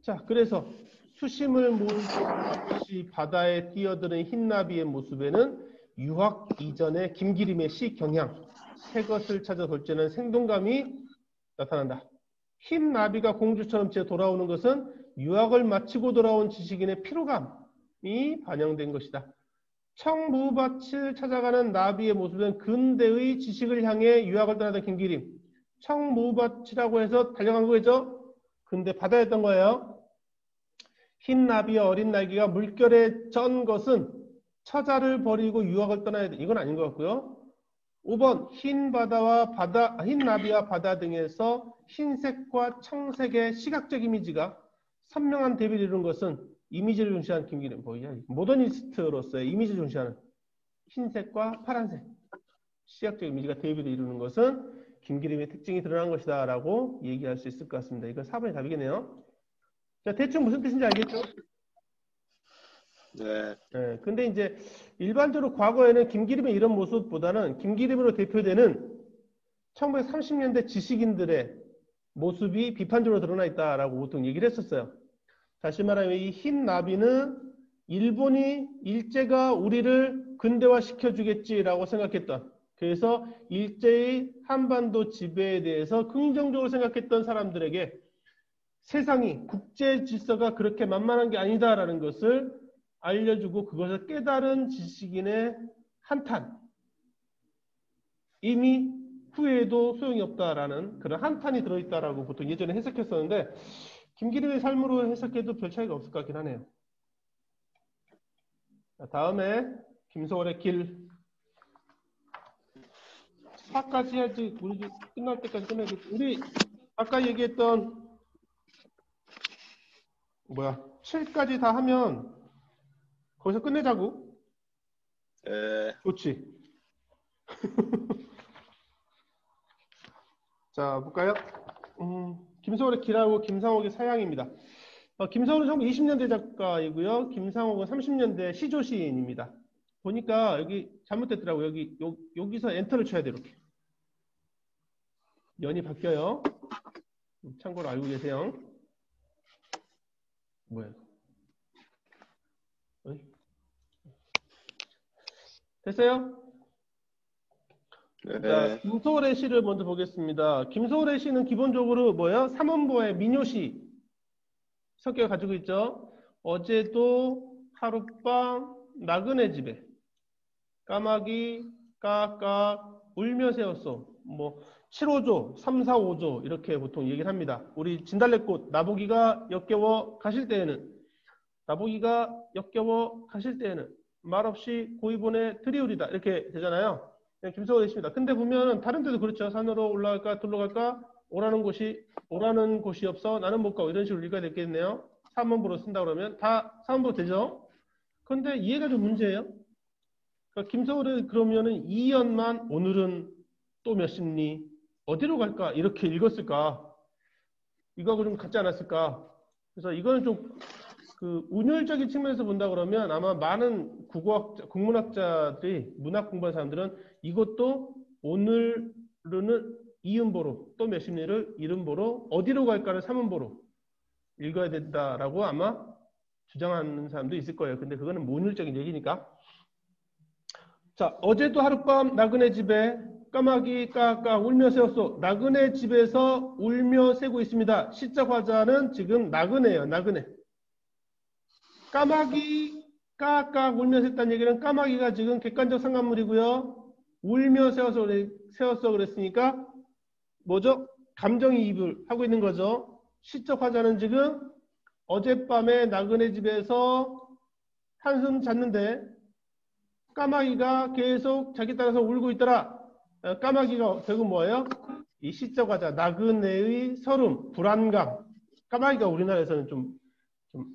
자, 그래서 수심을 모르듯이 바다에 뛰어드는 흰나비의 모습에는 유학 이전의 김기림의 시 경향, 새 것을 찾아 돌진하는 생동감이 나타난다. 흰 나비가 공주처럼 제 돌아오는 것은 유학을 마치고 돌아온 지식인의 피로감이 반영된 것이다. 청무밭을 찾아가는 나비의 모습은 근대의 지식을 향해 유학을 떠나던 김기림. 청무밭이라고 해서 달려간 거겠죠? 근데 바다였던 거예요. 흰 나비의 어린 날개가 물결에 쩐 것은 처자를 버리고 유학을 떠나야 돼. 이건 아닌 것 같고요. 5번 흰 나비와 바다 등에서 흰색과 청색의 시각적 이미지가 선명한 대비를 이룬 것은 이미지를 중시하는 김기림. 뭐야? 모더니스트로서의 이미지를 중시하는 흰색과 파란색 시각적 이미지가 대비를 이루는 것은 김기림의 특징이 드러난 것이다 라고 얘기할 수 있을 것 같습니다. 이거 4번이 답이겠네요. 자, 대충 무슨 뜻인지 알겠죠? 네. 예, 근데 이제 일반적으로 과거에는 김기림의 이런 모습보다는 김기림으로 대표되는 1930년대 지식인들의 모습이 비판적으로 드러나 있다라고 보통 얘기를 했었어요. 다시 말하면 이 흰 나비는 일본이 일제가 우리를 근대화시켜주겠지라고 생각했던, 그래서 일제의 한반도 지배에 대해서 긍정적으로 생각했던 사람들에게 세상이, 국제 질서가 그렇게 만만한 게 아니다라는 것을 알려주고 그것을 깨달은 지식인의 한탄, 이미 후회해도 소용이 없다라는 그런 한탄이 들어있다라고 보통 예전에 해석했었는데, 김기림의 삶으로 해석해도 별 차이가 없을 것 같긴 하네요. 자, 다음에 김소월의 길. 4까지 해야지. 우리 끝날 때까지 끝내야겠지. 우리 아까 얘기했던 7까지 다 하면 거기서 끝내자고. 네. 좋지. 자, 볼까요? 김소월의 길하고 김상옥의 사양입니다. 김서울은 1920년대 작가이고요. 김상옥은 30년대 시조 시인입니다. 보니까 여기 잘못됐더라고요. 여기서 엔터를 쳐야 돼요. 이렇게. 연이 바뀌어요. 참고로 알고 계세요. 뭐야? 됐어요? 네. 자, 김소월의 시를 먼저 보겠습니다. 김소월의 시는 기본적으로 뭐예요? 삼원보의 민요시 성격을 가지고 있죠. 어제도 하룻밤 나그네 집에 까마귀 까까 울며 새었어. 7호조, 3, 4, 5조 이렇게 보통 얘기를 합니다. 우리 진달래꽃 나보기가 역겨워 가실 때에는 말없이 고이본에 들이우리다 이렇게 되잖아요. 김소월의 시입니다. 근데 보면 다른 데도 그렇죠. 산으로 올라갈까 둘러 갈까 오라는 곳이 없어 나는 못 가고 이런 식으로 읽어야 되겠네요. 사문보로 쓴다 그러면 다 사문보로 되죠. 근데 이해가 좀 문제예요. 그러니까 김소월은 그러면은 2연만 오늘은 또 몇 십리 어디로 갈까 이렇게 읽었을까? 이거하고 좀 같지 않았을까? 그래서 이거는 좀 그 운율적인 측면에서 본다 그러면 아마 많은 국문학자들이 문학 공부하는 사람들은 이것도 오늘은 이음보로 또 몇 십리를 이음보로 어디로 갈까를 삼음보로 읽어야 된다라고 아마 주장하는 사람도 있을 거예요. 근데 그거는 운율적인 얘기니까. 자, 어제도 하룻밤 나그네 집에 까마귀 까까 울며 새었소. 나그네 집에서 울며 새고 있습니다. 시자 화자는 지금 나그네예요. 나그네. 까마귀 까까 울며 샜다는 얘기는 까마귀가 지금 객관적 상관물이고요. 울며 새었어 그랬으니까 뭐죠? 감정이입을 하고 있는 거죠. 시적 화자는 지금 어젯밤에 나그네 집에서 한숨 잤는데 까마귀가 계속 자기 따라서 울고 있더라. 까마귀가 결국 뭐예요? 이 시적 화자, 나그네의 서름, 불안감. 까마귀가 우리나라에서는 좀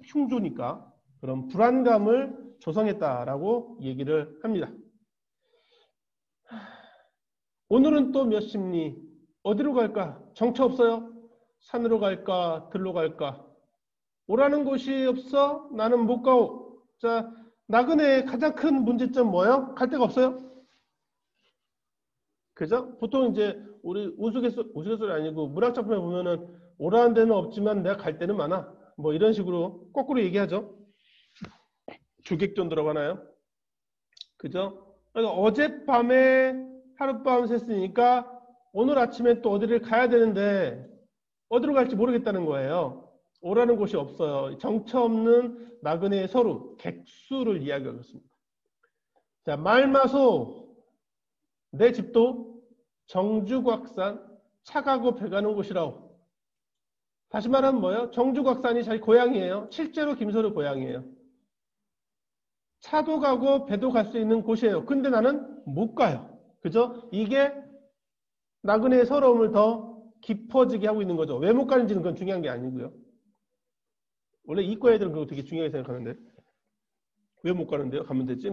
흉조니까 그런 불안감을 조성했다라고 얘기를 합니다. 오늘은 또 몇 십리? 어디로 갈까? 정처 없어요? 산으로 갈까? 들로 갈까? 오라는 곳이 없어? 나는 못 가오. 자, 나그네의 가장 큰 문제점 뭐예요? 갈 데가 없어요? 그죠? 보통 이제 우리 우스갯소리 아니고 문학작품에 보면은 오라는 데는 없지만 내가 갈 데는 많아. 뭐 이런 식으로 거꾸로 얘기하죠. 주객전 들어가나요? 그죠? 그러니까 어젯밤에 하룻밤 샜으니까 오늘 아침에 또 어디를 가야 되는데 어디로 갈지 모르겠다는 거예요. 오라는 곳이 없어요. 정처 없는 나그네의 서름, 객수를 이야기하고 있습니다. 자, 말마소 내 집도 정주곽산 차가고 배가는 곳이라고. 다시 말하면 뭐예요? 정주곽산이 자기 고향이에요. 실제로 김소월의 고향이에요. 차도 가고 배도 갈 수 있는 곳이에요. 근데 나는 못 가요. 그죠? 이게 나그네의 서러움을 더 깊어지게 하고 있는 거죠. 왜 못 가는지는 그건 중요한 게 아니고요. 원래 이과 애들은 그거 되게 중요하게 생각하는데 왜 못 가는데요? 가면 되지?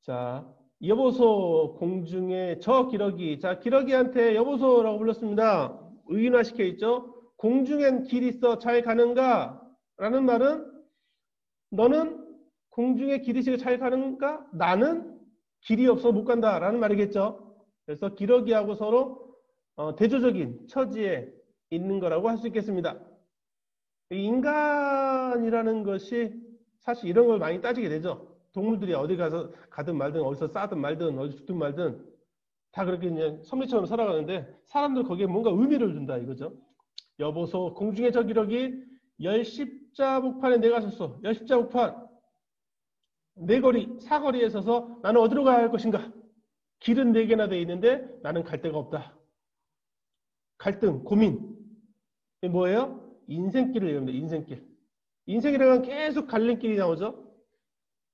자, 여보소 공중에 저 기러기. 자, 기러기한테 여보소라고 불렀습니다. 의인화시켜 있죠. 공중엔 길 있어 잘 가는가? 라는 말은 너는 공중에 길이 있어 잘 가는가? 나는 길이 없어 못 간다 라는 말이겠죠. 그래서 기러기하고 서로 대조적인 처지에 있는 거라고 할 수 있겠습니다. 인간이라는 것이 사실 이런 걸 많이 따지게 되죠. 동물들이 어디 가서 가든 말든 어디서 싸든 말든 어디 죽든 말든 다 그렇게 그냥 선미처럼 살아가는데 사람들 거기에 뭔가 의미를 준다 이거죠. 여보소 공중에 저 기러기 열십자복판에 내가 섰어. 열십자복판 네 거리 사거리에 서서 나는 어디로 가야 할 것인가. 길은 네 개나 돼 있는데 나는 갈 데가 없다. 갈등 고민 이게 뭐예요? 인생길을 얘기합니다. 인생길. 인생이라는 건 계속 갈림길이 나오죠.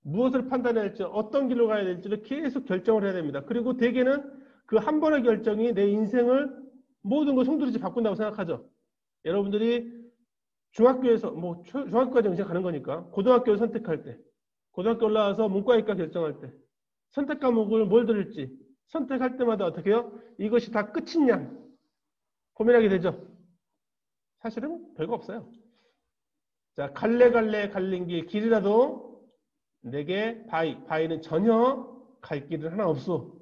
무엇을 판단해야 할지 어떤 길로 가야 될지를 계속 결정을 해야 됩니다. 그리고 대개는 그 한 번의 결정이 내 인생을 모든 걸 송두리째 바꾼다고 생각하죠. 여러분들이 중학교에서 뭐 중학교까지 이제 가는 거니까 고등학교를 선택할 때 고등학교 올라와서 문과일과 결정할 때 선택 과목을 뭘 들을지 선택할 때마다 어떻게 해요? 이것이 다 끝이냐 고민하게 되죠. 사실은 별거 없어요. 자, 갈래갈래 갈린 길이라도 내게 바위는 전혀 갈 길은 하나 없어.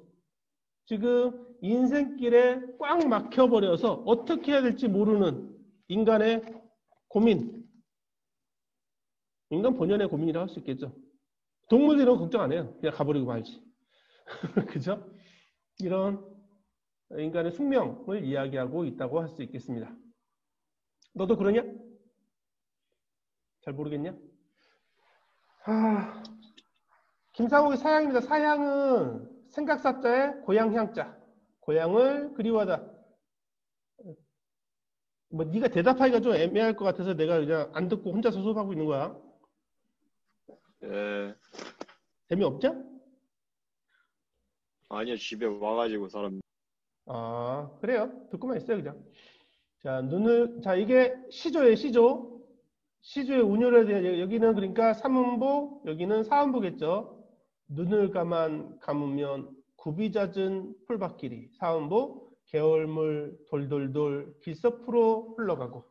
지금 인생길에 꽉 막혀버려서 어떻게 해야 될지 모르는 인간의 고민. 인간 본연의 고민이라고 할 수 있겠죠. 동물들은 걱정 안 해요. 그냥 가버리고 말지. 그죠? 이런 인간의 숙명을 이야기하고 있다고 할 수 있겠습니다. 너도 그러냐? 잘 모르겠냐? 김상욱의 사양입니다. 사양은 생각사자의 고향향자. 고향을 그리워하다. 뭐 네가 대답하기가 좀 애매할 것 같아서 내가 그냥 안 듣고 혼자서 수업하고 있는 거야. 예. 재미없죠? 아니요, 집에 와가지고 사람. 아, 그래요. 듣고만 있어요, 그냥. 자, 이게 시조예요, 시조. 시조의 운율에 대해, 여기는 그러니까 삼음보, 여기는 사음보겠죠. 눈을 감으면 굽이 잦은 풀밭길이. 사음보, 개울물 돌돌돌 길서프로 흘러가고,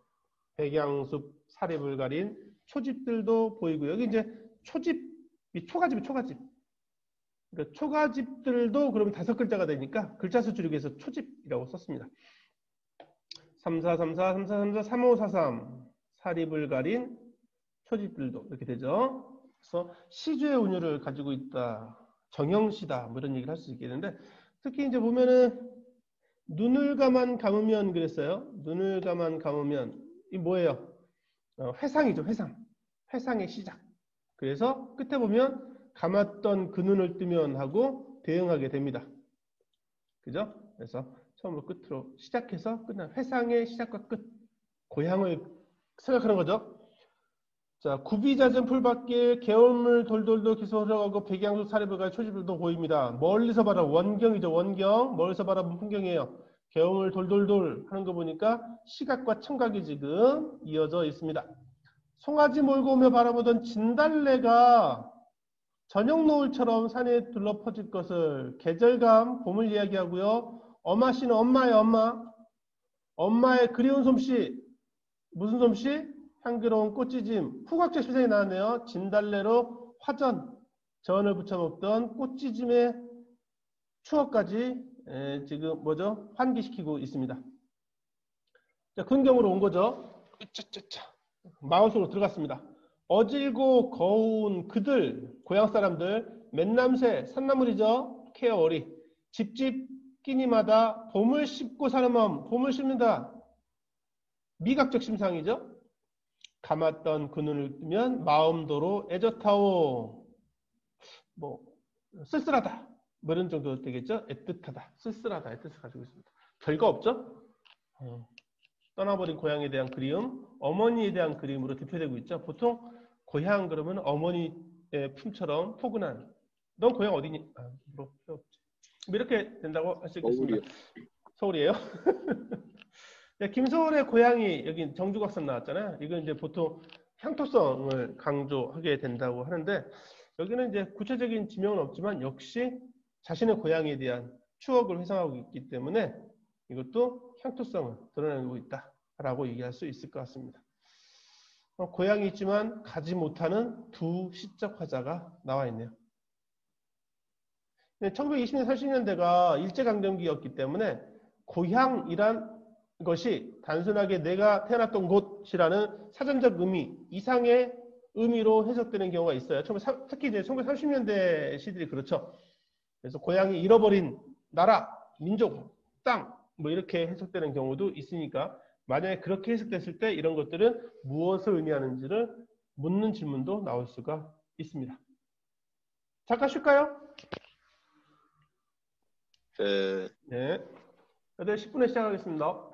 백양숲 사립을 가린 초집들도 보이고, 여기 이제 초집, 초가집이 초가집. 그러니까 초가집들도 그러면 5글자가 되니까 글자 수 줄이기 위해서 초집이라고 썼습니다. 3434, 3434, 3543 사립을 가린 초집들도 이렇게 되죠. 그래서 시주의 운율을 가지고 있다. 정형시다. 뭐 이런 얘기를 할 수 있겠는데 특히 이제 보면은 눈을 감으면 그랬어요. 눈을 감으면 이 뭐예요? 회상이죠. 회상. 회상의 시작. 그래서 끝에 보면 감았던 그 눈을 뜨면 하고 대응하게 됩니다. 그죠? 그래서 처음으로 끝으로 시작해서 끝난 회상의 시작과 끝. 고향을 생각하는 거죠. 자, 굽이 잦은 풀밭길, 개울물 돌돌돌 기서 흘러가고 백양수 사립을 갈 초집들도 보입니다. 멀리서 바라 원경이죠. 원경. 멀리서 바라본 풍경이에요. 개울물 돌돌돌 하는 거 보니까 시각과 청각이 지금 이어져 있습니다. 송아지 몰고 오며 바라보던 진달래가 저녁 노을처럼 산에 둘러 퍼질 것을 계절감, 봄을 이야기하고요. 엄마씨는 엄마의 엄마. 엄마의 그리운 솜씨. 무슨 솜씨? 향기로운 꽃지짐. 후각적 시선이 나왔네요. 진달래로 화전, 전을 붙여 먹던 꽃지짐의 추억까지 지금 뭐죠? 환기시키고 있습니다. 자, 근경으로 온 거죠. 마을 속으로 들어갔습니다. 어질고 거운 그들, 고향 사람들, 맨남새, 산나물이죠. 케어오리. 집집 끼니마다 봄을 씹고 사는 마음, 봄을 씹는다. 미각적 심상이죠. 감았던 그 눈을 뜨면 마음도로 애젓하오. 뭐 쓸쓸하다. 뭐 이런 정도 되겠죠. 애틋하다. 쓸쓸하다. 애뜻을 가지고 있습니다. 별거 없죠. 떠나버린 고향에 대한 그리움, 어머니에 대한 그리움으로 대표되고 있죠. 보통 고향 그러면 어머니의 품처럼 포근한. 넌 고향 어디니? 뭐 필요 없지. 뭐 이렇게 된다고 할 수 있겠습니다. 서울이에요. 네, 김서울의 고향이 여기 정주각선 나왔잖아요. 이건 이제 보통 향토성을 강조하게 된다고 하는데 여기는 이제 구체적인 지명은 없지만 역시 자신의 고향에 대한 추억을 회상하고 있기 때문에 이것도 향토성을 드러내고 있다라고 얘기할 수 있을 것 같습니다. 고향이 있지만 가지 못하는 두 시적 화자가 나와 있네요. 1920년, 30년대가 일제강점기였기 때문에 고향이란 것이 단순하게 내가 태어났던 곳이라는 사전적 의미 이상의 의미로 해석되는 경우가 있어요. 특히 이제 1930년대 시들이 그렇죠. 그래서 고향이 잃어버린 나라, 민족, 땅, 뭐 이렇게 해석되는 경우도 있으니까 만약에 그렇게 해석됐을 때 이런 것들은 무엇을 의미하는지를 묻는 질문도 나올 수가 있습니다. 잠깐 쉴까요? 네. 8시 10분에 시작하겠습니다.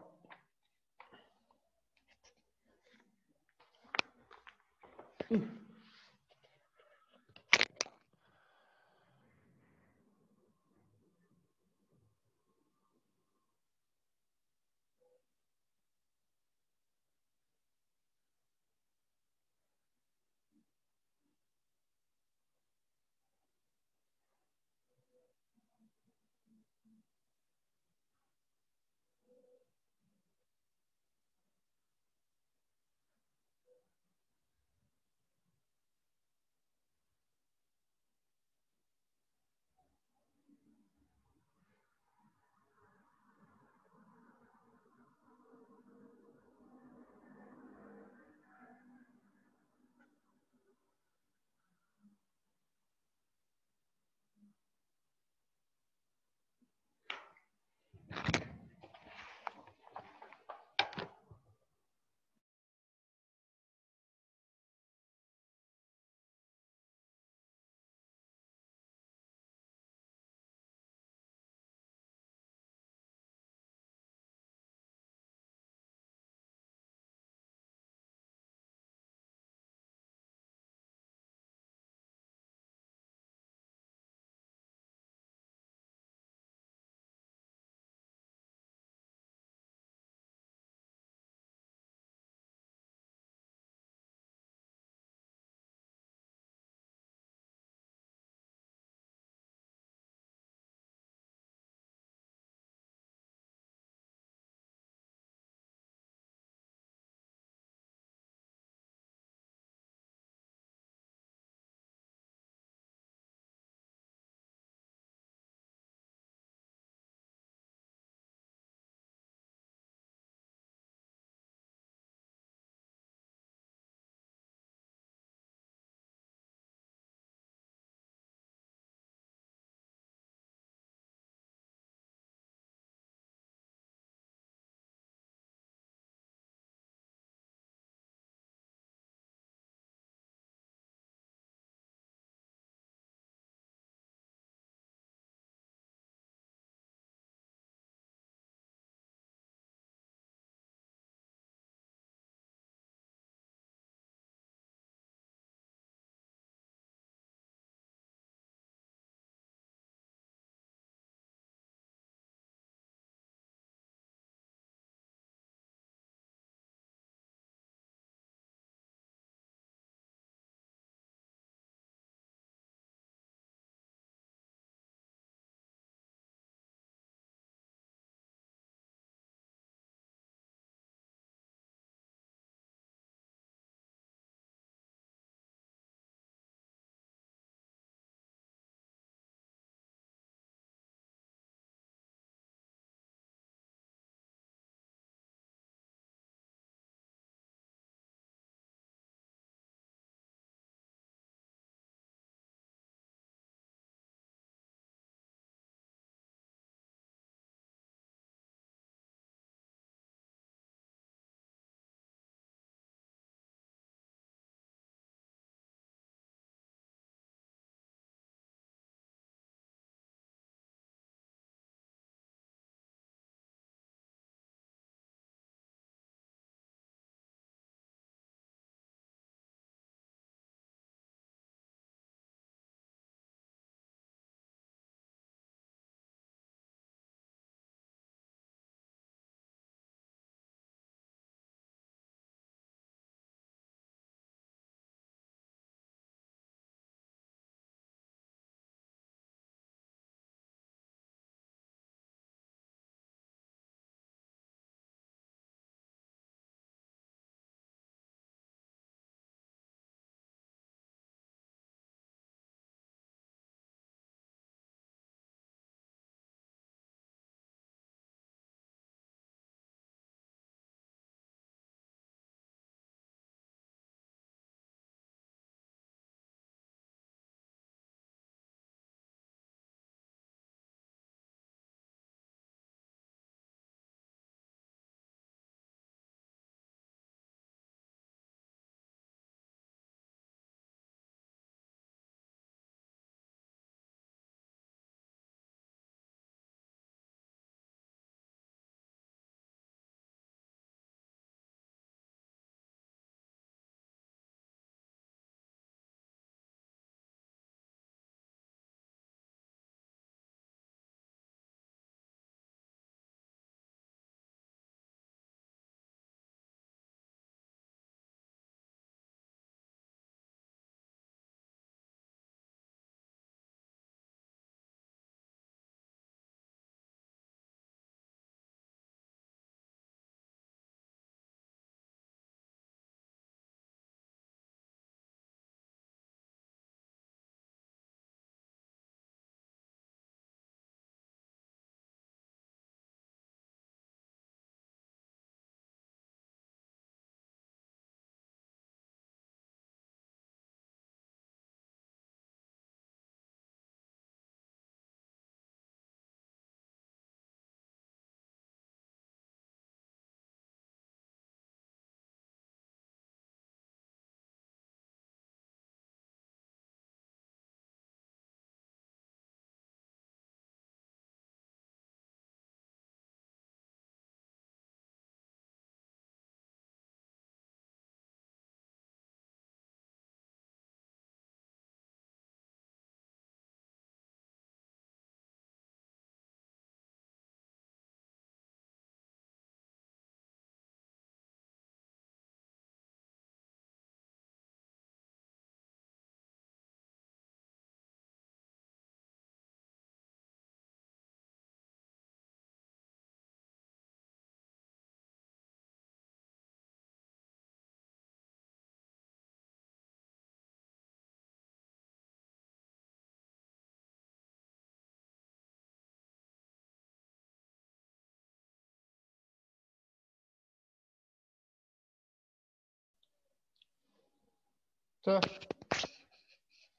자,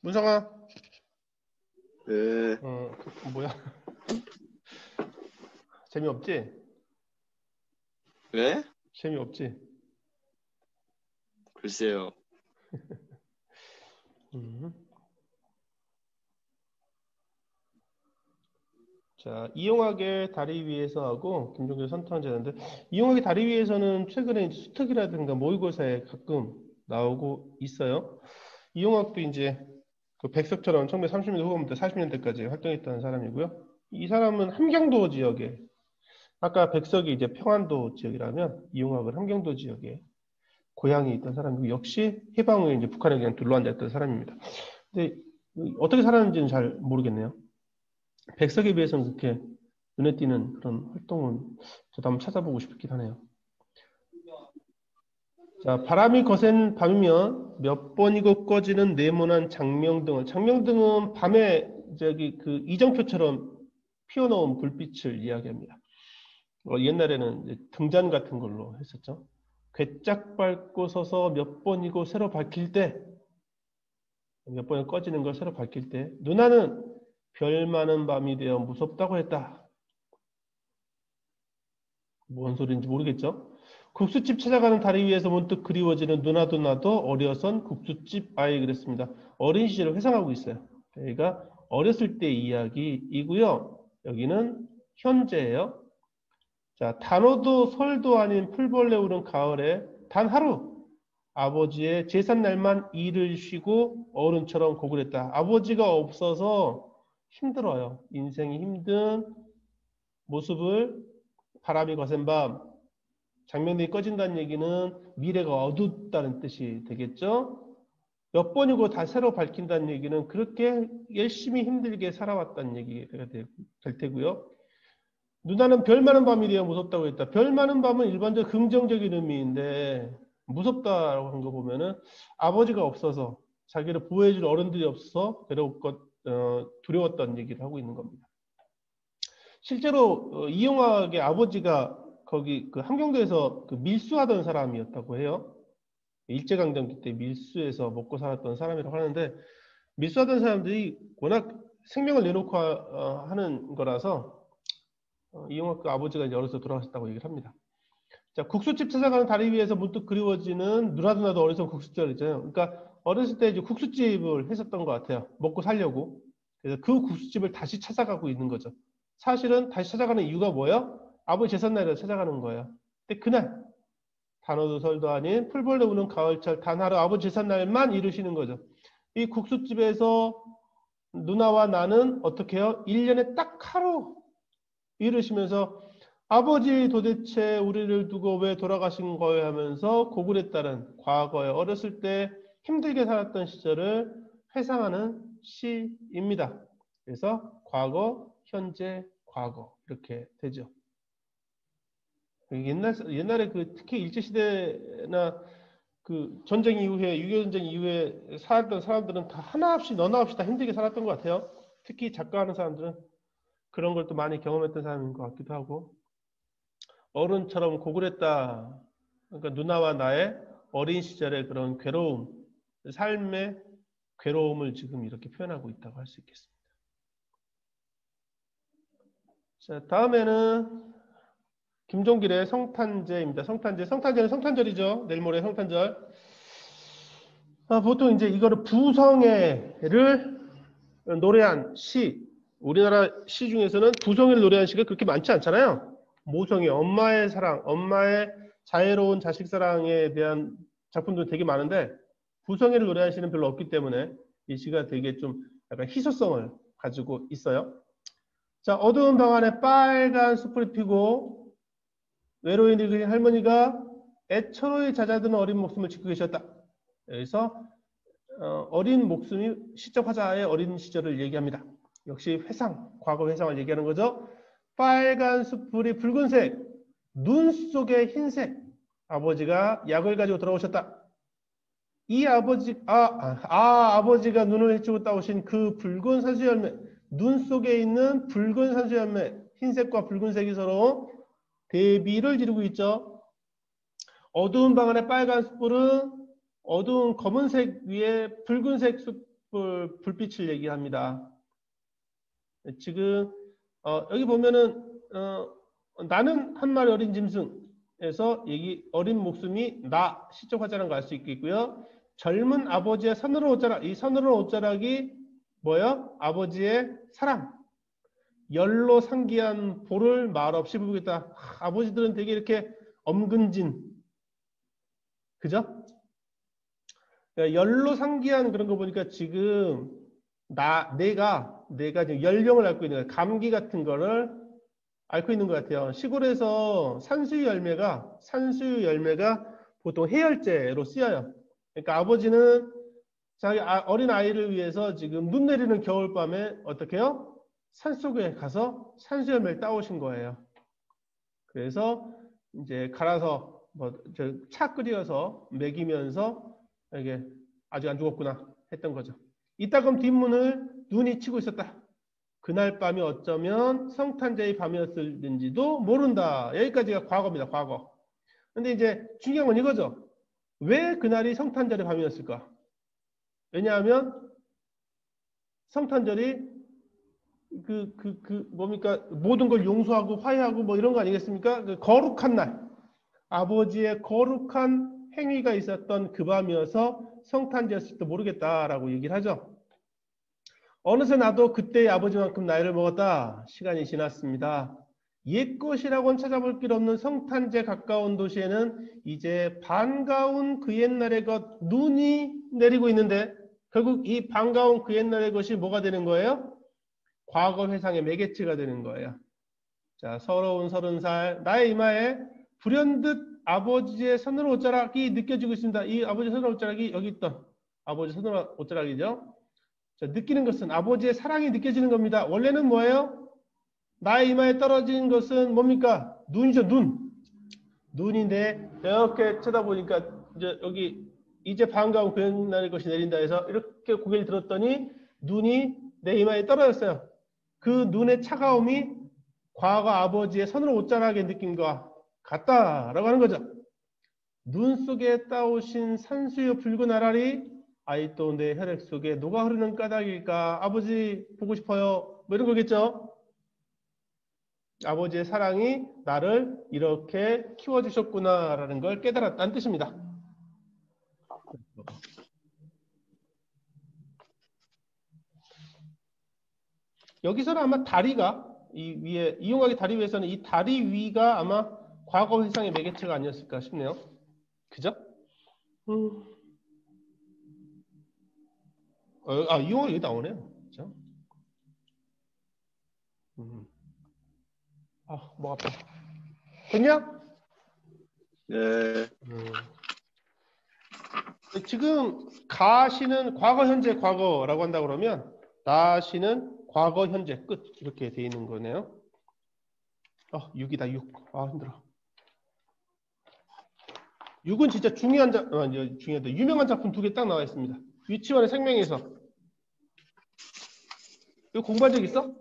문성아. 네. 뭐야? 재미없지? 왜? 재미없지? 글쎄요. 음. 자, 이용학의 다리 위에서 하고 김종규 선탄제인데 이용학의 다리 위에서는 최근에 이제 수특이라든가 모의고사에 가끔 나오고 있어요. 이용학도 이제 그 백석처럼 1930년대 후반부터 40년대까지 활동했던 사람이고요. 이 사람은 함경도 지역에 아까 백석이 이제 평안도 지역이라면 이용학은 함경도 지역에 고향이 있던 사람이고 역시 해방 후에 이제 북한에 그냥 둘러앉았던 사람입니다. 근데 어떻게 살았는지는 잘 모르겠네요. 백석에 비해서는 그렇게 눈에 띄는 그런 활동은 저도 한번 찾아보고 싶긴 하네요. 자, 바람이 거센 밤이면 몇 번이고 꺼지는 네모난 장명등을. 장명등은 밤에 저기 그 이정표처럼 피워놓은 불빛을 이야기합니다. 옛날에는 이제 등잔 같은 걸로 했었죠. 괴짝 밟고 서서 몇 번이고 새로 밝힐 때, 몇 번이 꺼지는 걸 새로 밝힐 때, 누나는 별 많은 밤이 되어 무섭다고 했다. 뭔 소리인지 모르겠죠? 국수집 찾아가는 다리 위에서 문득 그리워지는 누나도 나도 어려선 국수집 아이 그랬습니다. 어린 시절을 회상하고 있어요. 여기가 어렸을 때 이야기이고요. 여기는 현재예요. 자, 단오도 설도 아닌 풀벌레 우는 가을에 단 하루 아버지의 제삿날만 일을 쉬고 어른처럼 고글했다. 아버지가 없어서 힘들어요. 인생이 힘든 모습을 바람이 거센 밤 장명등이 꺼진다는 얘기는 미래가 어둡다는 뜻이 되겠죠. 몇 번이고 다 새로 밝힌다는 얘기는 그렇게 열심히 힘들게 살아왔다는 얘기가 될 테고요. 누나는 별 많은 밤이 되어 무섭다고 했다. 별 많은 밤은 일반적으로 긍정적인 의미인데 무섭다라고 한 거 보면은 아버지가 없어서 자기를 보호해줄 어른들이 없어서 두려웠다는 얘기를 하고 있는 겁니다. 실제로 이용학의 아버지가 거기 그 함경도에서 그 밀수하던 사람이었다고 해요. 일제강점기 때 밀수해서 먹고 살았던 사람이라고 하는데 밀수하던 사람들이 워낙 생명을 내놓고 하는 거라서 이용학 그 아버지가 이제 어려서 돌아가셨다고 얘기를 합니다. 자, 국수집 찾아가는 다리 위에서 문득 그리워지는 누나도 나도 어려서 국수집을 있잖아요. 그러니까 어렸을 때 이제 국수집을 했었던 것 같아요. 먹고 살려고. 그래서 그 국수집을 다시 찾아가고 있는 거죠. 사실은 다시 찾아가는 이유가 뭐예요? 아버지 제삿날에 찾아가는 거예요. 근데 그날 단오도 설도 아닌 풀벌레 우는 가을철 단 하루 아버지 제삿날만 이루시는 거죠. 이 국수집에서 누나와 나는 어떻게 해요? 1년에 딱 하루 이루시면서 아버지 도대체 우리를 두고 왜 돌아가신 거예요 하면서 고글했다는 과거에 어렸을 때 힘들게 살았던 시절을 회상하는 시입니다. 그래서 과거, 현재, 과거 이렇게 되죠. 옛날에 그 특히 일제시대나 그 전쟁 이후에 6.25 전쟁 이후에 살았던 사람들은 다 하나 없이 너나 없이 다 힘들게 살았던 것 같아요. 특히 작가하는 사람들은 그런 걸 또 많이 경험했던 사람인 것 같기도 하고 어른처럼 고글했다. 그러니까 누나와 나의 어린 시절의 그런 괴로움, 삶의 괴로움을 지금 이렇게 표현하고 있다고 할 수 있겠습니다. 자, 다음에는 김종길의 성탄제입니다. 성탄제는 성탄절이죠. 내일 모레 성탄절. 보통 이제 이거를 부성애를 노래한 시, 우리나라 시 중에서는 부성애를 노래한 시가 그렇게 많지 않잖아요. 모성애, 엄마의 사랑, 엄마의 자애로운 자식 사랑에 대한 작품도 되게 많은데 부성애를 노래한 시는 별로 없기 때문에 이 시가 되게 좀 약간 희소성을 가지고 있어요. 자, 어두운 방 안에 빨간 숯불이 피고 외로이 늙은 할머니가 애처로이 잦아드는 어린 목숨을 지키고 계셨다. 여기서 어린 목숨이 시적 화자의 어린 시절을 얘기합니다. 역시 회상, 과거 회상을 얘기하는 거죠. 빨간 숯불이 붉은색, 눈 속에 흰색. 아버지가 약을 가지고 돌아오셨다. 이 아버지가 눈을 헤치고 따오신 그 붉은 산수열매, 눈 속에 있는 붉은 산수열매, 흰색과 붉은색이 서로 대비를 지르고 있죠. 어두운 방 안에 빨간 숯불은 어두운 검은색 위에 붉은색 숯불 불빛을 얘기합니다. 지금 여기 보면은 나는 한 마리 어린 짐승에서 어린 목숨이 나 시적 화자라는 걸 알 수 있겠고요. 젊은 아버지의 서늘한 옷자락, 이 서늘한 옷자락이 뭐예요? 아버지의 사랑. 열로 상기한 볼을 말없이 부르겠다. 아버지들은 되게 이렇게 엄근진, 그죠? 열로 상기한 그런 거 보니까 지금 내가 지금 열병을 앓고 있는 거야. 감기 같은 거를 앓고 있는 것 같아요. 시골에서 산수유 열매가 보통 해열제로 쓰여요. 그러니까 아버지는 자기 어린 아이를 위해서 지금 눈 내리는 겨울밤에 어떻게 해요? 산속에 가서 산수 열매를 따오신 거예요. 그래서 이제 갈아서 차 끓여서 먹이면서 이게 아직 안 죽었구나 했던 거죠. 이따 그럼 뒷문을 눈이 치고 있었다. 그날 밤이 어쩌면 성탄절의 밤이었을는지도 모른다. 여기까지가 과거입니다. 과거. 근데 이제 중요한 건 이거죠. 왜 그날이 성탄절의 밤이었을까? 왜냐하면 성탄절이 뭡니까? 모든 걸 용서하고 화해하고 뭐 이런 거 아니겠습니까? 그 거룩한 날. 아버지의 거룩한 행위가 있었던 그 밤이어서 성탄절일지도 모르겠다라고 얘기를 하죠. 어느새 나도 그때의 아버지만큼 나이를 먹었다. 시간이 지났습니다. 옛것이라고는 찾아볼 길 없는 성탄제 가까운 도시에는 이제 반가운 그 옛날의 것 눈이 내리고 있는데 결국 이 반가운 그 옛날의 것이 뭐가 되는 거예요? 과거 회상의 매개체가 되는 거예요. 자, 서러운 30살 나의 이마에 불현듯 아버지의 서늘한 옷자락이 느껴지고 있습니다. 이 아버지의 서늘한 옷자락이 여기 있던 아버지의 서늘한 옷자락이죠. 자, 느끼는 것은 아버지의 사랑이 느껴지는 겁니다. 원래는 뭐예요? 나의 이마에 떨어진 것은 뭡니까? 눈이죠, 눈. 눈인데 이렇게 쳐다보니까 이제 여기 이제 반가운 그 옛날의 것이 내린다 해서 이렇게 고개를 들었더니 눈이 내 이마에 떨어졌어요. 그 눈의 차가움이 과거 아버지의 서늘한 옷자락의 느낌과 같다라고 하는 거죠. 눈 속에 따오신 산수유 붉은 아라리 아직도 내 혈액 속에 녹아 흐르는 까닭일까? 아버지 보고 싶어요. 뭐 이런 거겠죠. 아버지의 사랑이 나를 이렇게 키워주셨구나라는 걸 깨달았다는 뜻입니다. 여기서는 아마 다리가 이 위에 이용하기 다리 위에서는 이 다리 위가 아마 과거 회상의 매개체가 아니었을까 싶네요. 그죠? 이용하기 여기 나오네요. 그죠? 목 아파. 됐냐? 네. 지금 가시는 과거, 현재, 과거라고 한다 그러면 나시는 과거, 현재, 끝 이렇게 돼 있는 거네요. 6이다 6. 힘들어. 6은 진짜 중요하다. 유명한 작품 2개 딱 나와 있습니다. 유치원의 생명에서. 이거 공부한 적 있어?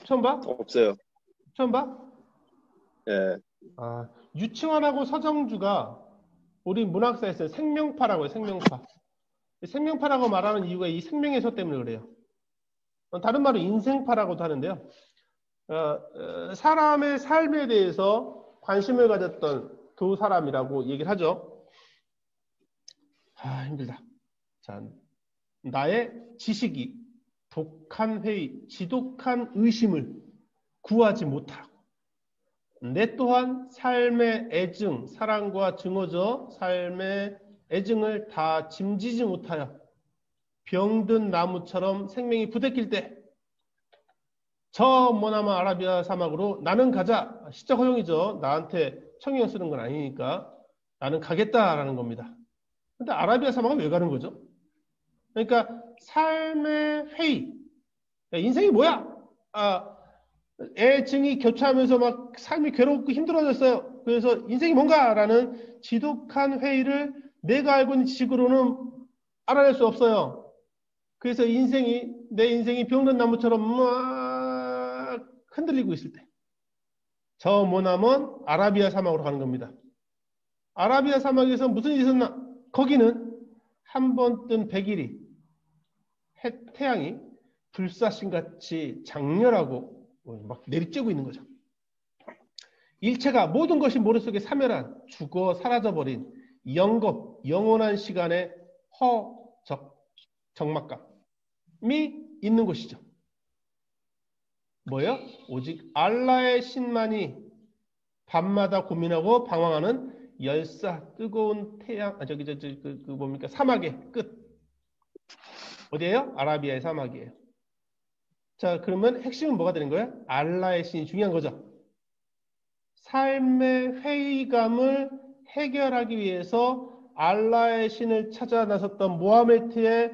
처음 봐? 없어요. 처음 봐? 예. 유치원하고 서정주가 우리 문학사에서 생명파라고 해요. 생명파. 생명파라고 말하는 이유가 이 생명에서 때문에 그래요. 다른 말로 인생파라고도 하는데요. 사람의 삶에 대해서 관심을 가졌던 두 사람이라고 얘기를 하죠. 힘들다. 자, 나의 지식이 독한 회의, 지독한 의심을 구하지 못하고 내 또한 삶의 애증, 사랑과 증오죠. 삶의 애증을 다 짐지지 못하여 병든 나무처럼 생명이 부대낄 때 저 머나먼 아라비아 사막으로 나는 가자. 시적 허용이죠. 나한테 청령 쓰는 건 아니니까 나는 가겠다라는 겁니다. 근데 아라비아 사막은 왜 가는 거죠? 그러니까 삶의 회의. 인생이 뭐야? 애증이 교차하면서 막 삶이 괴롭고 힘들어졌어요. 그래서 인생이 뭔가라는 지독한 회의를 내가 알고 있는 지식으로는 알아낼 수 없어요. 그래서 내 인생이 병든 나무처럼 막 흔들리고 있을 때 저 머나먼 아라비아 사막으로 가는 겁니다. 아라비아 사막에서 무슨 일이 있었나? 거기는 한 번 뜬 백일이 태양이 불사신같이 장렬하고 막 내리쬐고 있는 거죠. 일체가 모든 것이 머릿속에 사멸한 죽어 사라져버린 영원한 시간의 적막감이 있는 곳이죠. 뭐예요? 오직 알라의 신만이 밤마다 고민하고 방황하는 열사 뜨거운 태양, 뭡니까? 사막의 끝. 어디예요? 아라비아의 사막이에요. 자, 그러면 핵심은 뭐가 되는 거예요? 알라의 신이 중요한 거죠. 삶의 회의감을 해결하기 위해서 알라의 신을 찾아 나섰던 모하메트의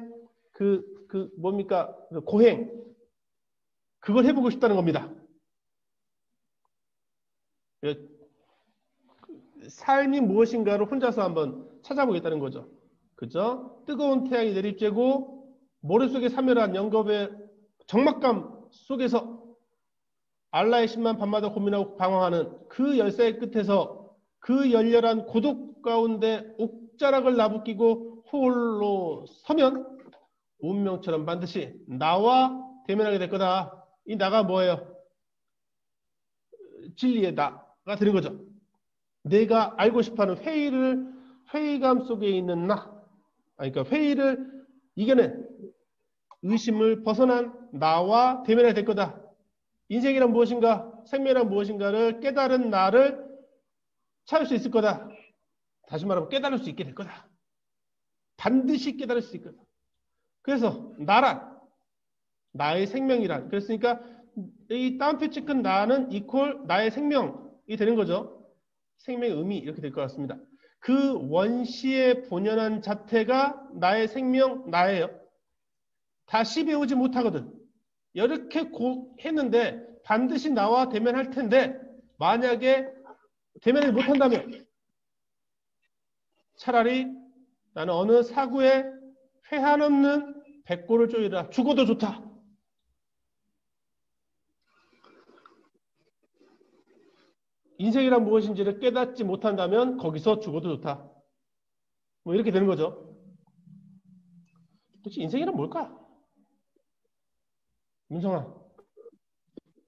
뭡니까? 그 고행. 그걸 해보고 싶다는 겁니다. 삶이 무엇인가를 혼자서 한번 찾아보겠다는 거죠. 그죠? 뜨거운 태양이 내리쬐고 머릿속에 사멸한 영겁의 적막감 속에서 알라의 신만 밤마다 고민하고 방황하는 그 열쇠의 끝에서 그 열렬한 고독 가운데 옥자락을 나부끼고 홀로 서면 운명처럼 반드시 나와 대면하게 될 거다. 이 나가 뭐예요? 진리의 나가 되는 거죠. 내가 알고 싶어하는 회의감 속에 있는 나. 그러니까 회의를 이겨낸 의심을 벗어난 나와 대면하게 될 거다. 인생이란 무엇인가, 생명이란 무엇인가를 깨달은 나를 찾을 수 있을 거다. 다시 말하면 깨달을 수 있게 될 거다. 반드시 깨달을 수 있을 거다. 그래서 나란, 나의 생명이란, 그랬으니까 이 따옴표 찍은 나는 이퀄 나의 생명이 되는 거죠. 생명의 의미 이렇게 될 것 같습니다. 그 원시의 본연한 자태가 나의 생명, 나예요. 다시 배우지 못하거든. 이렇게 했는데 반드시 나와 대면할 텐데 만약에 대면을 못한다면 차라리 나는 어느 사구에 회한 없는 백골을 쪼이라 죽어도 좋다. 인생이란 무엇인지를 깨닫지 못한다면 거기서 죽어도 좋다. 뭐 이렇게 되는 거죠. 도대체 인생이란 뭘까? 민성아.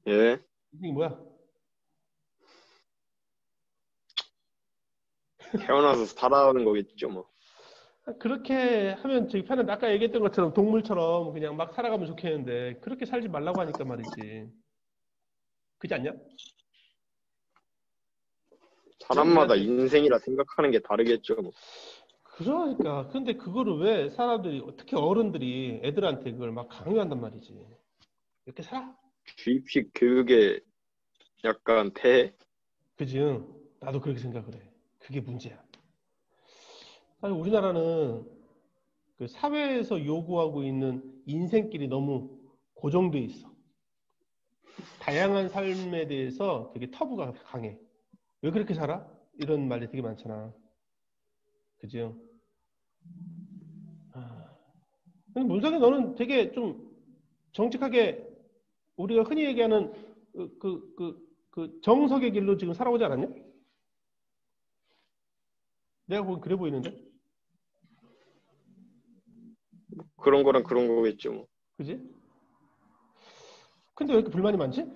예. 인생이 뭐야? 태어나서 살아가는 거겠죠, 뭐. 그렇게 하면 저기 편한데 아까 얘기했던 것처럼 동물처럼 그냥 막 살아가면 좋겠는데 그렇게 살지 말라고 하니까 말이지. 그렇지 않냐? 사람마다 인생이라 생각하는 게 다르겠죠, 뭐. 그러니까 근데 그거를 왜 사람들이 특히 어른들이 애들한테 그걸 막 강요한단 말이지. 이렇게 살아. 주입식 교육에 약간 폐해? 그지? 응. 나도 그렇게 생각을 해. 그게 문제야. 아니 우리나라는 그 사회에서 요구하고 있는 인생길이 너무 고정돼 있어. 다양한 삶에 대해서 되게 터부가 강해. 왜 그렇게 살아? 이런 말이 되게 많잖아. 그죠? 근데 문성이 너는 되게 좀 정직하게 우리가 흔히 얘기하는 그 정석의 길로 지금 살아오지 않았냐? 내가 보기 그래 보이는데? 그런 거랑 그런 거겠죠, 뭐. 그지? 근데 왜 이렇게 불만이 많지?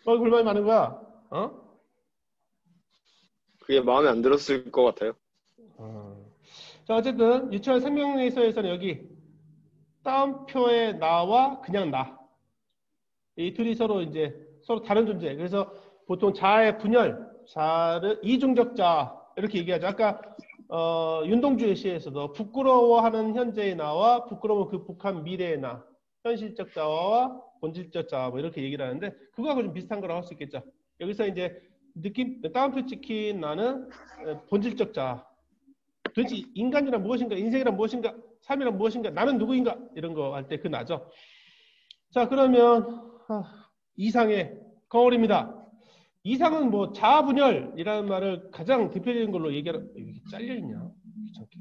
왜 불만이 많은 거야? 어? 그게 마음에 안 들었을 것 같아요. 자, 어쨌든 유치원 생명의서에서는 여기 따옴표의 나와 그냥 나. 이 둘이 서로 다른 존재. 그래서 보통 자의 분열, 자를 이중적 자 이렇게 얘기하죠. 아까 윤동주의 시에서도 부끄러워하는 현재의 나와 부끄러움을 극복한 미래의 나, 현실적 자와 본질적 자 뭐 이렇게 얘기를 하는데 그거하고 좀 비슷한 거라고 할 수 있겠죠. 여기서 이제 따옴표 찍힌 나는 본질적 자. 도대체 인간이란 무엇인가, 인생이란 무엇인가, 삶이란 무엇인가, 나는 누구인가 이런 거 할 때 그 나죠. 자, 그러면 이상의 거울입니다. 이상은 뭐 자아분열이라는 말을 가장 대표적인 걸로 얘기하는. 이게 잘려 있냐? 귀찮게.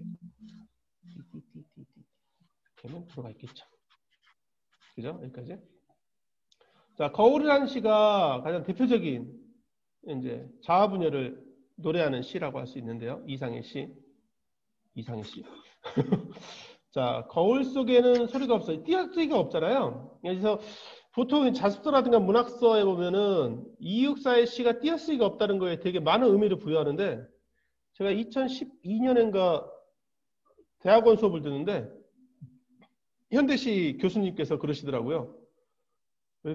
그러면 들어가 있겠죠. 그죠? 여기까지. 자, 거울이라는 시가 가장 대표적인 이제 자아 분열을 노래하는 시라고 할 수 있는데요. 이상의 시. 자, 거울 속에는 소리가 없어요. 띄어쓰기가 없잖아요. 그래서 보통 자습서라든가 문학서에 보면은 이육사의 시가 띄어쓰기가 없다는 거에 되게 많은 의미를 부여하는데, 제가 2012년인가 대학원 수업을 듣는데 현대시 교수님께서 그러시더라고요.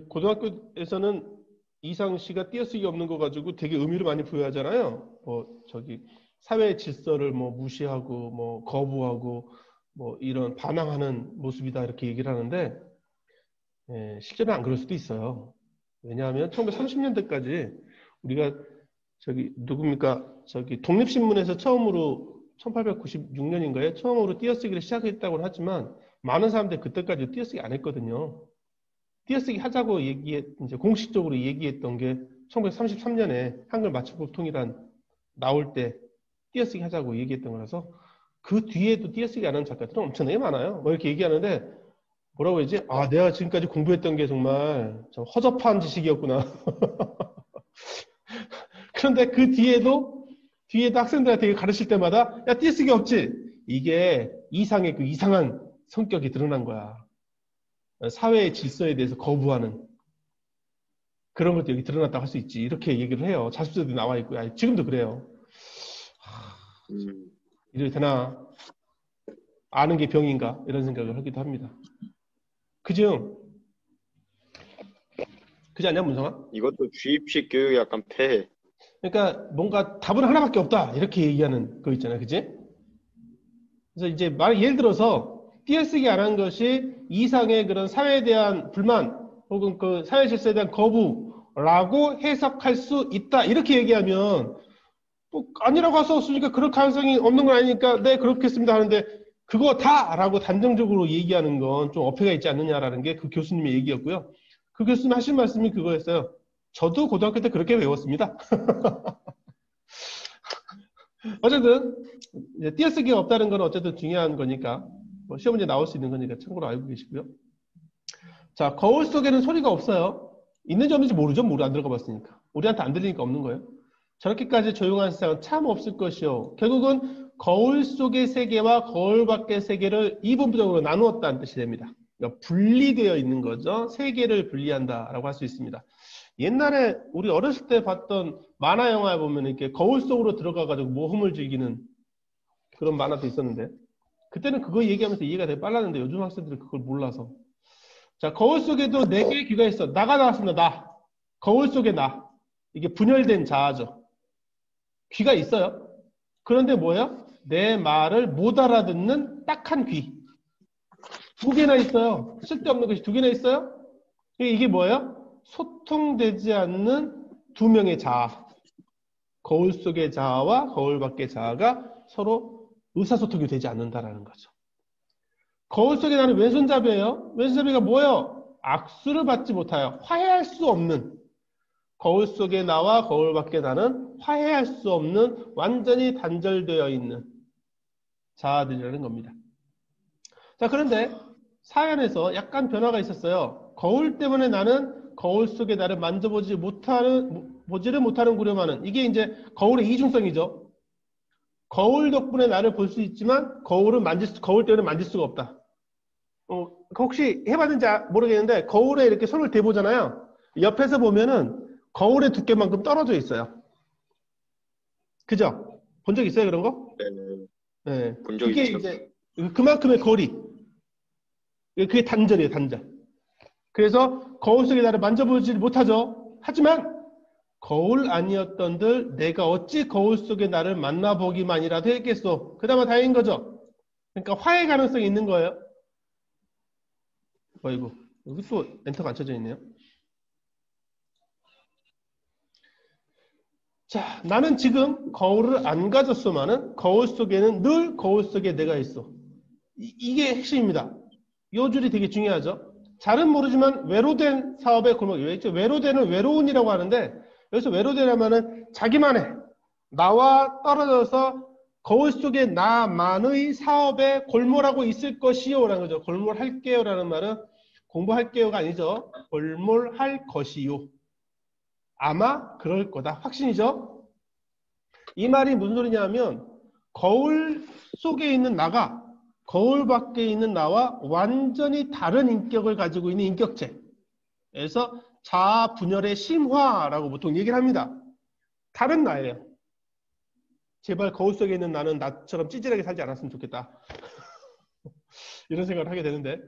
고등학교에서는 이상 씨가 띄어쓰기 없는 거 가지고 되게 의미를 많이 부여하잖아요. 사회 질서를 무시하고 거부하고 이런 반항하는 모습이다 이렇게 얘기를 하는데, 실제로는 안 그럴 수도 있어요. 왜냐하면 1930년대까지 우리가 독립신문에서 처음으로 1896년인가에 처음으로 띄어쓰기를 시작했다고 하지만 많은 사람들이 그때까지 띄어쓰기 안 했거든요. 띄어쓰기 하자고 이제 공식적으로 얘기했던 게 1933년에 한글 맞춤법 통일안 나올 때 띄어쓰기 하자고 얘기했던 거라서, 그 뒤에도 띄어쓰기 안 하는 작가들은 엄청나게 많아요. 이렇게 얘기하는데, 뭐라고 해야지? 아, 내가 지금까지 공부했던 게 정말 좀 허접한 지식이었구나. 그런데 그 뒤에도 학생들한테 가르칠 때마다, 야, 띄어쓰기 없지? 이게 이상의 그 이상한 성격이 드러난 거야. 사회의 질서에 대해서 거부하는 그런 것도 여기 드러났다고 할 수 있지. 이렇게 얘기를 해요. 자습서도 나와 있고. 지금도 그래요. 이래도 되나? 아는 게 병인가? 이런 생각을 하기도 합니다. 그죠? 그지 않냐, 문성아? 이것도 주입식 교육이 약간 폐해. 그러니까 뭔가 답은 하나밖에 없다 이렇게 얘기하는 거 있잖아요. 그지? 그래서 이제 예를 들어서 띄어쓰기 안 한 것이 이상의 그런 사회에 대한 불만 혹은 그 사회 질서에 대한 거부라고 해석할 수 있다 이렇게 얘기하면, 아니라고 썼으니까 그럴 가능성이 없는 건 아니니까 네 그렇겠습니다 하는데, 그거 다라고 단정적으로 얘기하는 건 좀 어폐가 있지 않느냐라는 게 그 교수님의 얘기였고요. 그 교수님 하신 말씀이 그거였어요. 저도 고등학교 때 그렇게 외웠습니다. 어쨌든 이제 띄어쓰기가 없다는 건 어쨌든 중요한 거니까, 시험 문제 나올 수 있는 거니까 참고로 알고 계시고요. 자, 거울 속에는 소리가 없어요. 있는지 없는지 모르죠. 안 들어가 봤으니까. 우리한테 안 들리니까 없는 거예요. 저렇게까지 조용한 세상은 참 없을 것이요. 결국은 거울 속의 세계와 거울 밖의 세계를 이분부적으로 나누었다는 뜻이 됩니다. 그러니까 분리되어 있는 거죠. 세계를 분리한다라고 할 수 있습니다. 옛날에 우리 어렸을 때 봤던 만화 영화에 보면 이렇게 거울 속으로 들어가가지고 모험을 즐기는 그런 만화도 있었는데, 그때는 그거 얘기하면서 이해가 되게 빨랐는데 요즘 학생들은 그걸 몰라서. 자, 거울 속에도 4개의 귀가 있어. 나가 나왔습니다. 나. 거울 속에 나. 이게 분열된 자아죠. 귀가 있어요. 그런데 뭐예요? 내 말을 못 알아듣는 딱한 귀. 2개나 있어요. 쓸데없는 것이 2개나 있어요. 이게 뭐예요? 소통되지 않는 2명의 자아. 거울 속의 자아와 거울 밖의 자아가 서로 의사소통이 되지 않는다라는 거죠. 거울 속에 나는 왼손잡이에요. 왼손잡이가 뭐예요? 악수를 받지 못하여 화해할 수 없는, 거울 속에 나와 거울 밖에 나는 화해할 수 없는 완전히 단절되어 있는 자아들이라는 겁니다. 자, 그런데 사연에서 약간 변화가 있었어요. 거울 때문에 나는 거울 속에 나를 만져보지를 못하는 구려마는, 이게 이제 거울의 이중성이죠. 거울 덕분에 나를 볼 수 있지만 거울 때문에 만질 수가 없다. 혹시 해봤는지 모르겠는데 거울에 이렇게 손을 대보잖아요. 옆에서 보면은 거울의 두께만큼 떨어져 있어요. 그죠? 본 적 있어요, 그런 거? 네. 본 적 그게 있죠. 이제 그만큼의 거리. 그게 단절이에요, 단절. 그래서 거울 속에 나를 만져보지 못하죠. 하지만 거울 아니었던들 내가 어찌 거울 속에 나를 만나보기만이라도 했겠소. 그나마 다행인 거죠. 그러니까 화해 가능성이 있는 거예요. 어이구, 여기 또 엔터가 안 쳐져 있네요. 자, 나는 지금 거울을 안 가졌소만은 거울 속에는 늘 거울 속에 내가 있어. 이게 핵심입니다. 요 줄이 되게 중요하죠. 잘은 모르지만 외로된 사업의 골목. 외로되는 외로운이라고 하는데, 여기서 외로되려면은 자기만의, 나와 떨어져서 거울 속에 나만의 사업에 골몰하고 있을 것이요 라는 거죠. 골몰할게요 라는 말은 공부할게요가 아니죠. 볼몰할 것이요. 아마 그럴 거다. 확신이죠? 이 말이 무슨 소리냐면 거울 속에 있는 나가 거울 밖에 있는 나와 완전히 다른 인격을 가지고 있는 인격체. 그래서 자아 분열의 심화라고 보통 얘기를 합니다. 다른 나예요. 제발 거울 속에 있는 나는 나처럼 찌질하게 살지 않았으면 좋겠다. 이런 생각을 하게 되는데.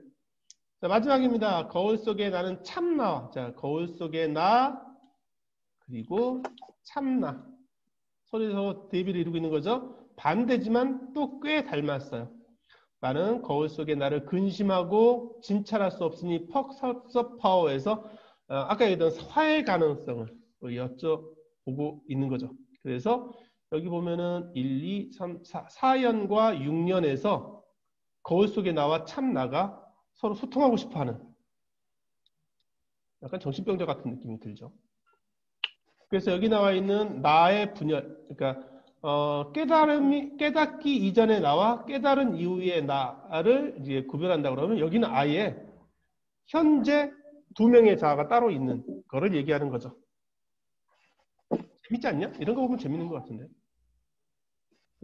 자, 마지막입니다. 거울 속에 나는 참나. 자, 거울 속에 나 그리고 참나. 서로 대비를 이루고 있는 거죠. 반대지만 또 꽤 닮았어요. 나는 거울 속에 나를 근심하고 진찰할 수 없으니 퍽섭파워에서 아까 얘기했던 화해 가능성을 여쭤보고 있는 거죠. 그래서 여기 보면은 1, 2, 3, 4연과 6년에서 거울 속에 나와 참나가 서로 소통하고 싶어하는 약간 정신병자 같은 느낌이 들죠. 그래서 여기 나와 있는 나의 분열, 그러니까 깨닫기 이전의 나와 깨달은 이후의 나를 이제 구별한다 그러면 여기는 아예 현재 두 명의 자아가 따로 있는 거를 얘기하는 거죠. 재밌지 않냐? 이런 거 보면 재밌는 것 같은데.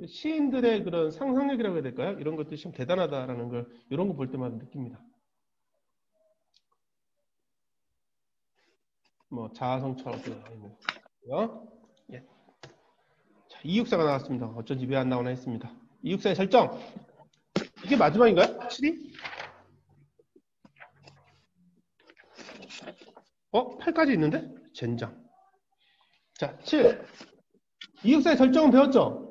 시인들의 그런 상상력이라고 해야 될까요? 이런 것들이 참 대단하다라는 걸 이런 거 볼 때마다 느낍니다. 뭐 자아성찰도 있고요. 예. 자, 264가 나왔습니다. 어쩐지 왜 안 나오나 했습니다. 264의 설정. 이게 마지막인가요? 확실히? 8까지 있는데? 젠장. 자, 7. 264의 설정은 배웠죠?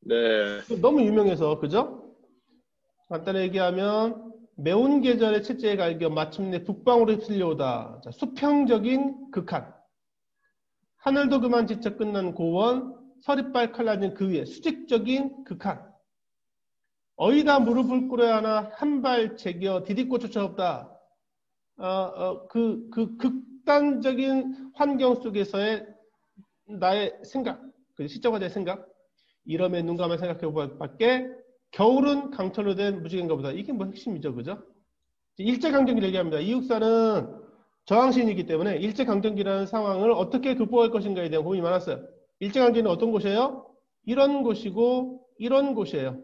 네. 너무 유명해서, 그죠? 간단히 얘기하면 매운 계절의 채째에 갈겨 마침내 북방으로 휩쓸려오다. 자, 수평적인 극한. 하늘도 그만 지쳐 끝난 고원, 서리빨 칼라진 그 위에 수직적인 극한. 어이다 무릎을 꿇어야 하나 한 발 제겨 디디고 쫓아없다. 그 극단적인 환경 속에서의 나의 생각, 그 시적화된 생각, 이러면 눈 감아 생각해 밖에 겨울은 강철로 된 무지개인가 보다. 이게 뭐 핵심이죠, 그죠? 일제강점기를 얘기합니다. 이육사는 저항신이기 때문에 일제강점기라는 상황을 어떻게 극복할 것인가에 대한 고민이 많았어요. 일제강점기는 어떤 곳이에요? 이런 곳이고 이런 곳이에요.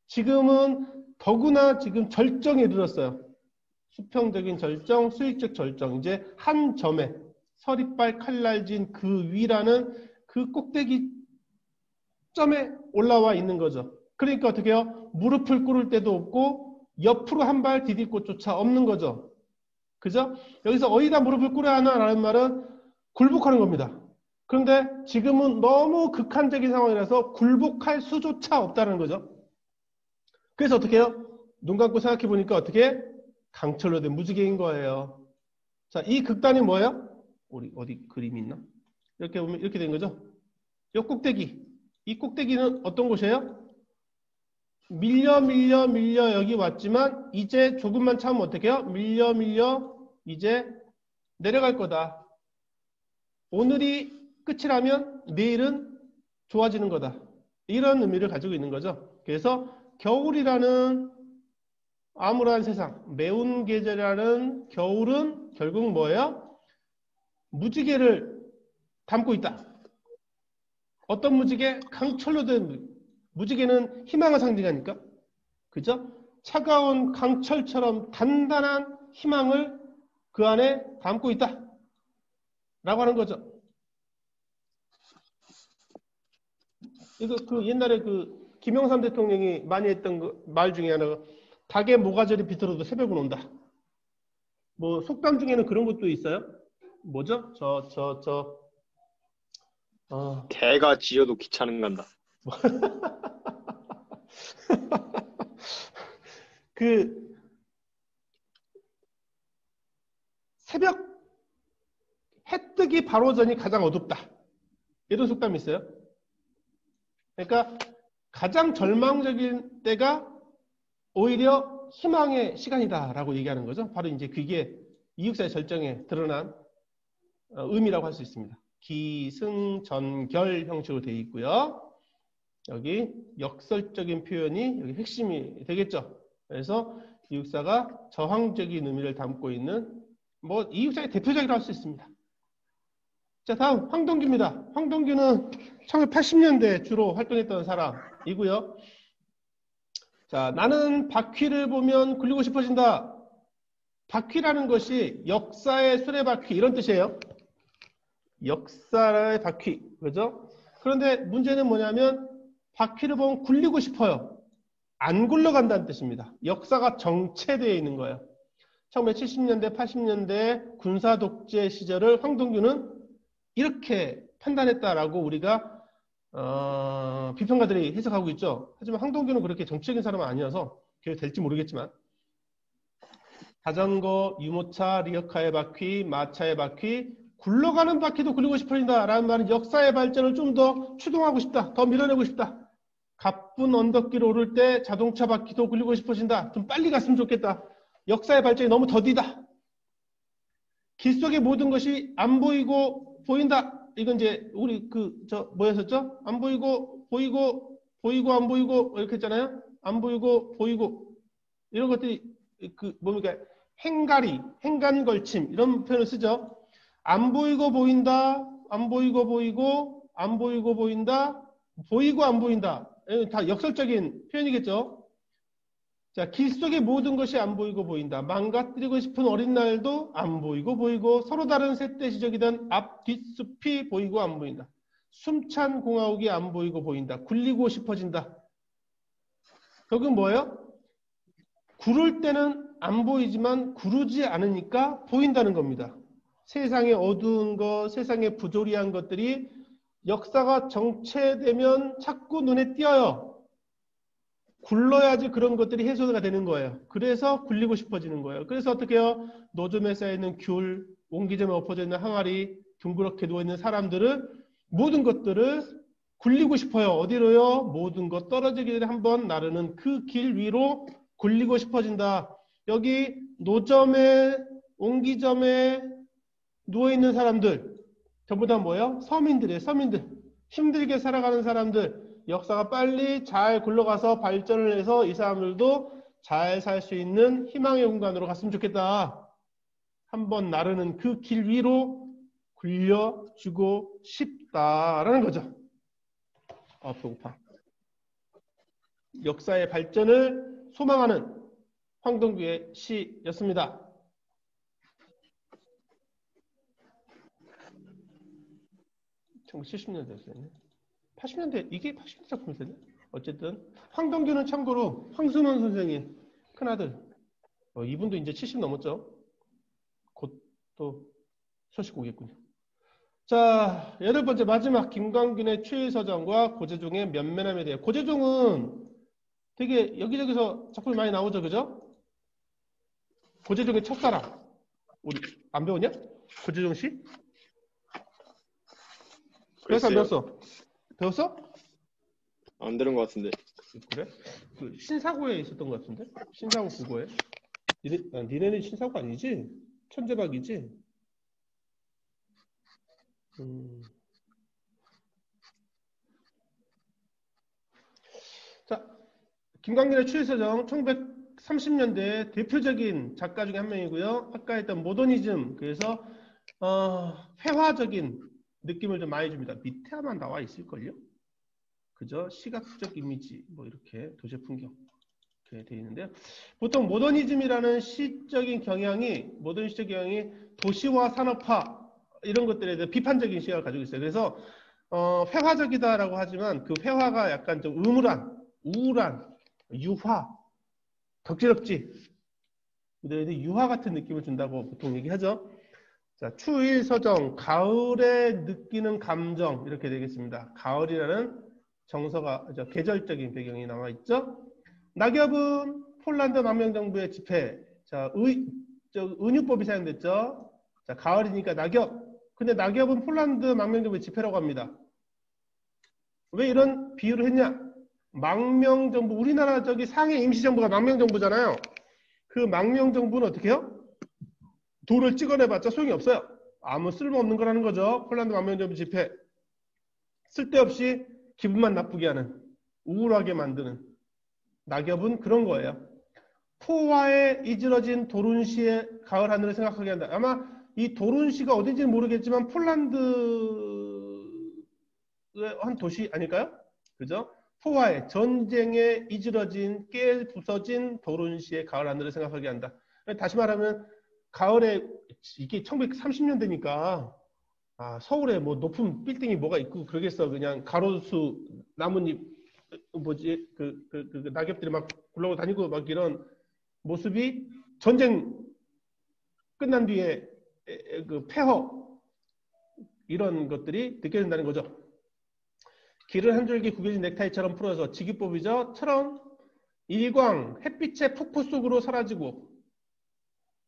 지금은 더구나 지금 절정에 이르렀어요. 수평적인 절정, 수익적 절정. 이제 한 점에 서리빨 칼날진 그 위라는 그 꼭대기 점에 올라와 있는 거죠. 그러니까 어떻게 해요? 무릎을 꿇을 데도 없고 옆으로 한 발 디딜 곳조차 없는 거죠. 그죠? 여기서 어디다 무릎을 꿇어야 하나라는 말은 굴복하는 겁니다. 그런데 지금은 너무 극한적인 상황이라서 굴복할 수조차 없다는 거죠. 그래서 어떻게 해요? 눈 감고 생각해 보니까 어떻게? 강철로 된 무지개인 거예요. 자, 이 극단이 뭐예요? 우리 어디 그림이 있나? 이렇게 보면 이렇게 된 거죠. 이 꼭대기. 이 꼭대기는 어떤 곳이에요? 밀려 여기 왔지만 이제 조금만 참으면 어떻게 해요? 밀려 이제 내려갈 거다. 오늘이 끝이라면 내일은 좋아지는 거다. 이런 의미를 가지고 있는 거죠. 그래서 겨울이라는 암울한 세상, 매운 계절이라는 겨울은 결국 뭐예요? 무지개를 담고 있다. 어떤 무지개? 강철로 된 무지개는 희망을 상징하니까. 그죠? 차가운 강철처럼 단단한 희망을 그 안에 담고 있다. 라고 하는 거죠. 이거 그 옛날에 그 김영삼 대통령이 많이 했던 그 말 중에 하나가 닭의 모가지를 비틀어도 새벽은 온다. 뭐 속담 중에는 그런 것도 있어요. 뭐죠? 개가 지어도 귀찮은 간다. 그 새벽 해 뜨기 바로 전이 가장 어둡다. 이런 속담이 있어요. 그러니까 가장 절망적인 때가 오히려 희망의 시간이다라고 얘기하는 거죠. 바로 이제 그게 이육사의 절정에 드러난 의미라고 할 수 있습니다. 기승전결 형식으로 되어 있고요. 여기 역설적인 표현이 여기 핵심이 되겠죠. 그래서 이육사가 저항적인 의미를 담고 있는 뭐 이육사의 대표작이라고 할 수 있습니다. 자, 다음 황동규입니다. 황동규는 1980년대 주로 활동했던 사람이고요. 자, 나는 바퀴를 보면 굴리고 싶어진다. 바퀴라는 것이 역사의 수레바퀴 이런 뜻이에요. 역사의 바퀴, 그죠? 그런데 문제는 뭐냐면 바퀴를 보면 굴리고 싶어요. 안 굴러간다는 뜻입니다. 역사가 정체되어 있는 거예요. 1970년대, 80년대 군사 독재 시절을 황동규는 이렇게 판단했다라고 우리가 비평가들이 해석하고 있죠. 하지만 황동규는 그렇게 정치적인 사람은 아니어서 그게 될지 모르겠지만 자전거, 유모차, 리어카의 바퀴, 마차의 바퀴, 굴러가는 바퀴도 굴리고 싶어진다 라는 말은 역사의 발전을 좀 더 추동하고 싶다. 더 밀어내고 싶다. 가쁜 언덕길을 오를 때 자동차 바퀴도 굴리고 싶어진다. 좀 빨리 갔으면 좋겠다. 역사의 발전이 너무 더디다. 길 속의 모든 것이 안 보이고 보인다. 이건 이제 우리 뭐였었죠? 안 보이고 보이고 보이고 안 보이고 이렇게 했잖아요. 안 보이고 보이고 이런 것들이 뭡니까? 행가리, 행간걸침 이런 표현을 쓰죠. 안 보이고 보인다. 안 보이고 보이고 안 보이고 보인다. 보이고 안 보인다. 다 역설적인 표현이겠죠. 자, 길 속의 모든 것이 안 보이고 보인다. 망가뜨리고 싶은 어린 날도 안 보이고 보이고 서로 다른 셋대시적이던 앞, 뒷숲이 보이고 안 보인다. 숨찬 공화국이 안 보이고 보인다. 굴리고 싶어진다. 결국은 뭐예요? 구를 때는 안 보이지만 구르지 않으니까 보인다는 겁니다. 세상에 어두운 것, 세상에 부조리한 것들이 역사가 정체되면 자꾸 눈에 띄어요. 굴러야지 그런 것들이 해소가 되는 거예요. 그래서 굴리고 싶어지는 거예요. 그래서 어떻게 해요? 노점에 쌓여있는 귤, 옹기점에 엎어져 있는 항아리, 둥그렇게 누워있는 사람들은 모든 것들을 굴리고 싶어요. 어디로요? 모든 것 떨어지기 전에 한번 나르는 그 길 위로 굴리고 싶어진다. 여기 노점에, 옹기점에 누워있는 사람들 전부 다 뭐예요? 서민들이에요. 서민들. 힘들게 살아가는 사람들. 역사가 빨리 잘 굴러가서 발전을 해서 이 사람들도 잘 살 수 있는 희망의 공간으로 갔으면 좋겠다. 한번 나르는 그 길 위로 굴려주고 싶다라는 거죠. 배고파. 역사의 발전을 소망하는 황동규의 시였습니다. 1970년대였어요. 80년대, 이게 80년대 작품이었어요. 어쨌든 황동규는 참고로 황순원 선생의 큰아들. 이분도 이제 70 넘었죠. 곧 또 소식 오겠군요. 자, 8번째 마지막 김광균의 최서정과 고재종의 면면함에 대해. 고재종은 되게 여기저기서 작품이 많이 나오죠. 그죠? 고재종의 첫사랑. 우리 안 배웠냐? 고재종 씨? 배웠어 안 배웠어? 배웠어? 안 들은 것 같은데. 그래? 그 신사고에 있었던 것 같은데? 신사고 국어에? 니네는 신사고 아니지? 천재박이지? 자, 김광균의 추리서정 1930년대 대표적인 작가 중에 한 명이고요. 아까 했던 모더니즘, 그래서 회화적인 느낌을 좀 많이 줍니다. 밑에 아마 나와 있을걸요? 그죠? 시각적 이미지, 뭐 이렇게 도시 풍경 이렇게 되어 있는데요. 보통 모더니즘이라는 시적인 경향이, 모던 시적 경향이 도시화, 산업화 이런 것들에 대해 비판적인 시각을 가지고 있어요. 그래서 회화적이다라고 하지만 그 회화가 약간 좀 음울한, 우울한, 유화, 덕지덕지, 유화 같은 느낌을 준다고 보통 얘기하죠. 자, 추일 서정, 가을에 느끼는 감정 이렇게 되겠습니다. 가을이라는 정서가 계절적인 배경이 나와 있죠. 낙엽은 폴란드 망명정부의 집회. 자, 은유법이 사용됐죠. 자, 가을이니까 낙엽. 근데 낙엽은 폴란드 망명정부의 집회라고 합니다. 왜 이런 비유를 했냐? 망명정부, 우리나라 상해 임시정부가 망명정부잖아요. 그 망명정부는 어떻게 해요? 돌을 찍어내봤자 소용이 없어요. 아무 쓸모없는 거라는 거죠. 폴란드 망명정부 집회. 쓸데없이 기분만 나쁘게 하는, 우울하게 만드는 낙엽은 그런 거예요. 포화에 이즈러진 도룬시의 가을 하늘을 생각하게 한다. 아마 이 도룬시가 어딘지는 모르겠지만 폴란드의 한 도시 아닐까요? 그죠? 포화에 전쟁에 이즈러진 깨 부서진 도룬시의 가을 하늘을 생각하게 한다. 다시 말하면 가을에 이게 1930년대니까 서울에 뭐 높은 빌딩이 뭐가 있고 그러겠어. 그냥 가로수 나뭇잎 뭐지 그 낙엽들이 막 굴러고 다니고 막 이런 모습이 전쟁 끝난 뒤에 그 폐허 이런 것들이 느껴진다는 거죠. 길을 한 줄기 구겨진 넥타이처럼 풀어서 직유법이죠. 처럼 일광 햇빛의 폭포 속으로 사라지고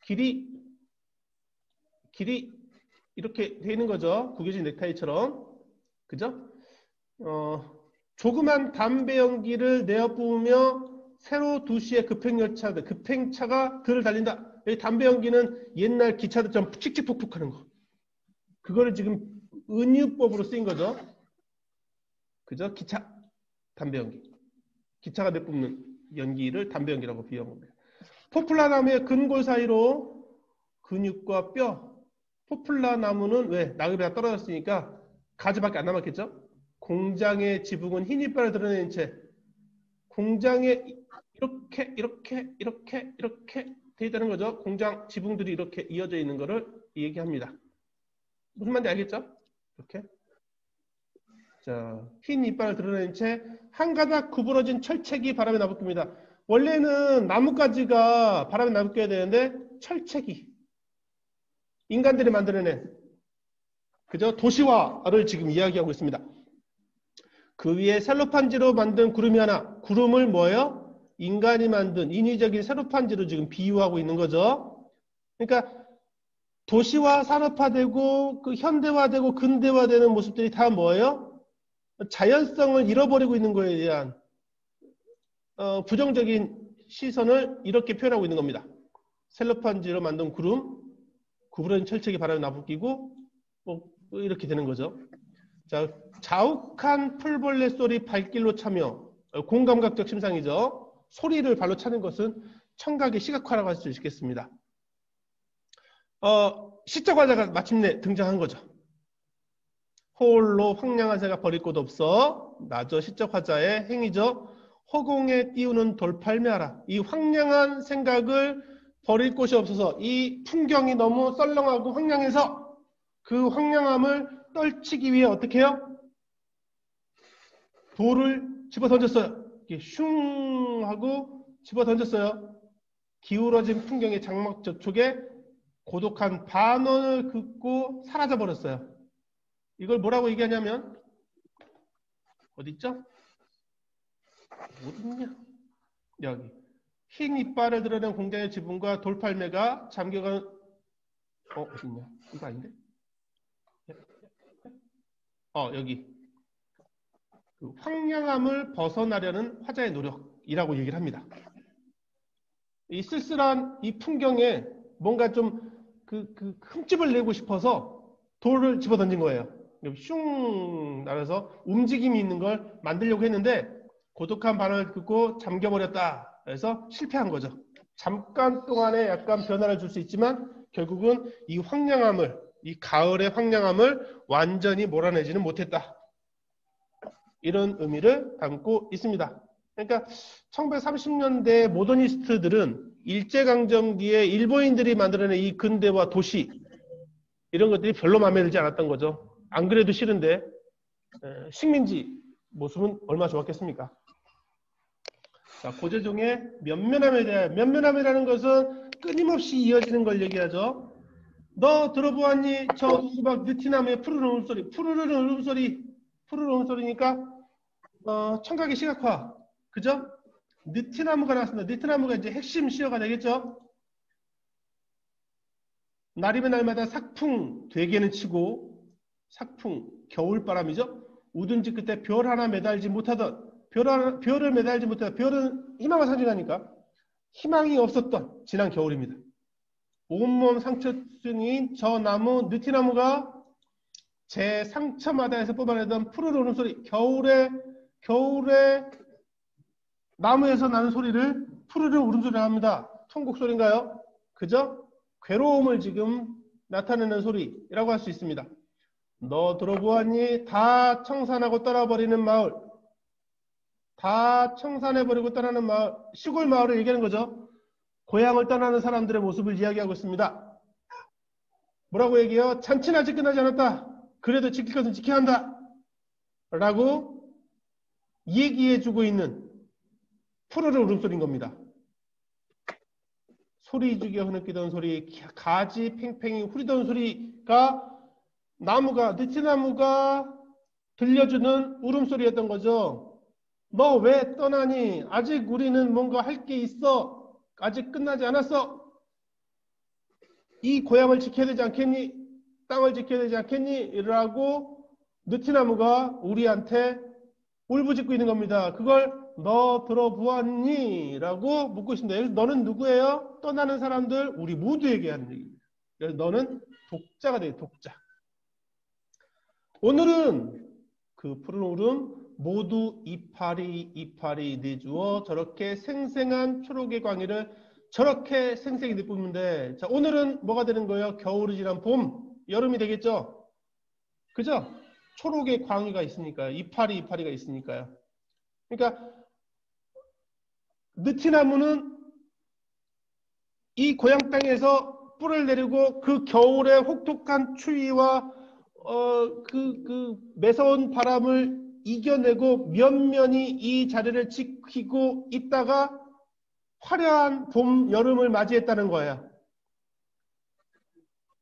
길이 이렇게 돼 있는 거죠. 구겨진 넥타이처럼. 그죠? 조그만 담배 연기를 내어 뿜으며 세로 2시의 급행차가 그를 달린다. 이 담배 연기는 옛날 기차들처럼 칙칙폭폭 하는 거. 그거를 지금 은유법으로 쓰인 거죠. 그죠? 기차, 담배 연기. 기차가 내뿜는 연기를 담배 연기라고 비유한 겁니다. 포플라 나무의 근골 사이로 근육과 뼈. 포플라 나무는 왜? 낙엽이 다 떨어졌으니까 가지밖에 안 남았겠죠? 공장의 지붕은 흰 이빨을 드러낸 채 공장에 이렇게 돼 있다는 거죠. 공장 지붕들이 이렇게 이어져 있는 거를 얘기합니다. 무슨 말인지 알겠죠? 이렇게. 자, 흰 이빨을 드러낸 채 한 가닥 구부러진 철책이 바람에 나부낍니다. 원래는 나뭇가지가 바람에 나부껴야 되는데 철책이 인간들이 만들어낸 그죠? 도시화를 지금 이야기하고 있습니다. 그 위에 셀로판지로 만든 구름이 하나. 구름을 뭐예요? 인간이 만든 인위적인 셀로판지로 지금 비유하고 있는 거죠. 그러니까 도시화 산업화되고 그 현대화되고 근대화되는 모습들이 다 뭐예요? 자연성을 잃어버리고 있는 거에 대한 부정적인 시선을 이렇게 표현하고 있는 겁니다. 셀로판지로 만든 구름, 구부러진 철책이 바람에 나부끼고 뭐 이렇게 되는 거죠. 자, 자욱한 풀벌레 소리 발길로 차며 공감각적 심상이죠. 소리를 발로 차는 것은 청각의 시각화라고 할 수 있겠습니다. 시적 화자가 마침내 등장한 거죠. 홀로 황량한 새가 버릴 곳 없어. 나저 시적 화자의 행위죠. 허공에 띄우는 돌팔매하라. 이 황량한 생각을 버릴 곳이 없어서 이 풍경이 너무 썰렁하고 황량해서 그 황량함을 떨치기 위해 어떻게 해요? 돌을 집어 던졌어요. 이렇게 슝 하고 집어 던졌어요. 기울어진 풍경의 장막 저쪽에 고독한 반원을 긋고 사라져 버렸어요. 이걸 뭐라고 얘기하냐면 어디 있죠? 어딨냐? 여기 흰 이빨을 드러낸 공장의 지붕과 돌팔매가 잠겨간 어딨냐? 이거 아닌데? 여기 그 황량함을 벗어나려는 화자의 노력이라고 얘기를 합니다. 이 쓸쓸한 이 풍경에 뭔가 좀 그 흠집을 내고 싶어서 돌을 집어 던진 거예요. 슝 날아서 움직임이 있는 걸 만들려고 했는데 고독한 바람을 긋고 잠겨버렸다. 그래서 실패한 거죠. 잠깐 동안에 약간 변화를 줄 수 있지만 결국은 이 황량함을, 이 가을의 황량함을 완전히 몰아내지는 못했다. 이런 의미를 담고 있습니다. 그러니까 1930년대 모더니스트들은 일제강점기에 일본인들이 만들어낸 이 근대화 도시 이런 것들이 별로 마음에 들지 않았던 거죠. 안 그래도 싫은데 식민지 모습은 얼마나 좋았겠습니까? 자, 고재종의 면면함에 대해 면면함이라는 것은 끊임없이 이어지는 걸 얘기하죠. 너 들어보았니? 저 수박 느티나무의 푸르른 울음소리. 푸르른 울음소리니까 청각의 시각화. 그죠? 느티나무가 나왔습니다. 느티나무가 이제 핵심 시어가 되겠죠? 날이면 날마다 삭풍 되게는 치고 삭풍 겨울바람이죠. 우둔지 끝에 별 하나 매달지 못하던 별을 매달지 못하던 별은 희망을 상징하니까 희망이 없었던 지난 겨울입니다. 온몸 상처증인 저 나무 느티나무가 제 상처마다에서 뽑아내던 푸르른 울음소리 겨울에 나무에서 나는 소리를 푸르르 울음소리를 합니다. 통곡소리인가요? 그죠? 괴로움을 지금 나타내는 소리라고 할 수 있습니다. 너 들어보았니? 다 청산하고 떠나버리는 마을. 다 청산해버리고 떠나는 마을. 시골 마을을 얘기하는 거죠. 고향을 떠나는 사람들의 모습을 이야기하고 있습니다. 뭐라고 얘기해요? 잔치는 아직 끝나지 않았다. 그래도 지킬 것은 지켜야 한다. 라고 얘기해주고 있는 푸르르 울음소리인 겁니다. 소리 죽여 흐느끼던 소리, 가지 팽팽히 후리던 소리가 나무가, 느티나무가 들려주는 울음소리였던 거죠. 너 왜 떠나니? 아직 우리는 뭔가 할 게 있어. 아직 끝나지 않았어. 이 고향을 지켜야 되지 않겠니? 땅을 지켜야 되지 않겠니? 라고 느티나무가 우리한테 울부짖고 있는 겁니다. 그걸 너 들어보았니? 라고 묻고 있습니다. 여기서 너는 누구예요? 떠나는 사람들, 우리 모두에게 하는 얘기입니다. 그래서 너는 독자가 돼, 독자. 오늘은 그 푸른 울음 모두 이파리 내주어 저렇게 생생한 초록의 광희를 저렇게 생생히 내뿜는데, 자, 오늘은 뭐가 되는 거예요? 겨울이 지난 봄, 여름이 되겠죠? 그죠? 초록의 광희가 있으니까요. 이파리가 있으니까요. 그러니까 느티나무는 이 고향 땅에서 뿔을 내리고 그 겨울의 혹독한 추위와 그 매서운 바람을 이겨내고 면면히 이 자리를 지키고 있다가 화려한 봄, 여름을 맞이했다는 거예요.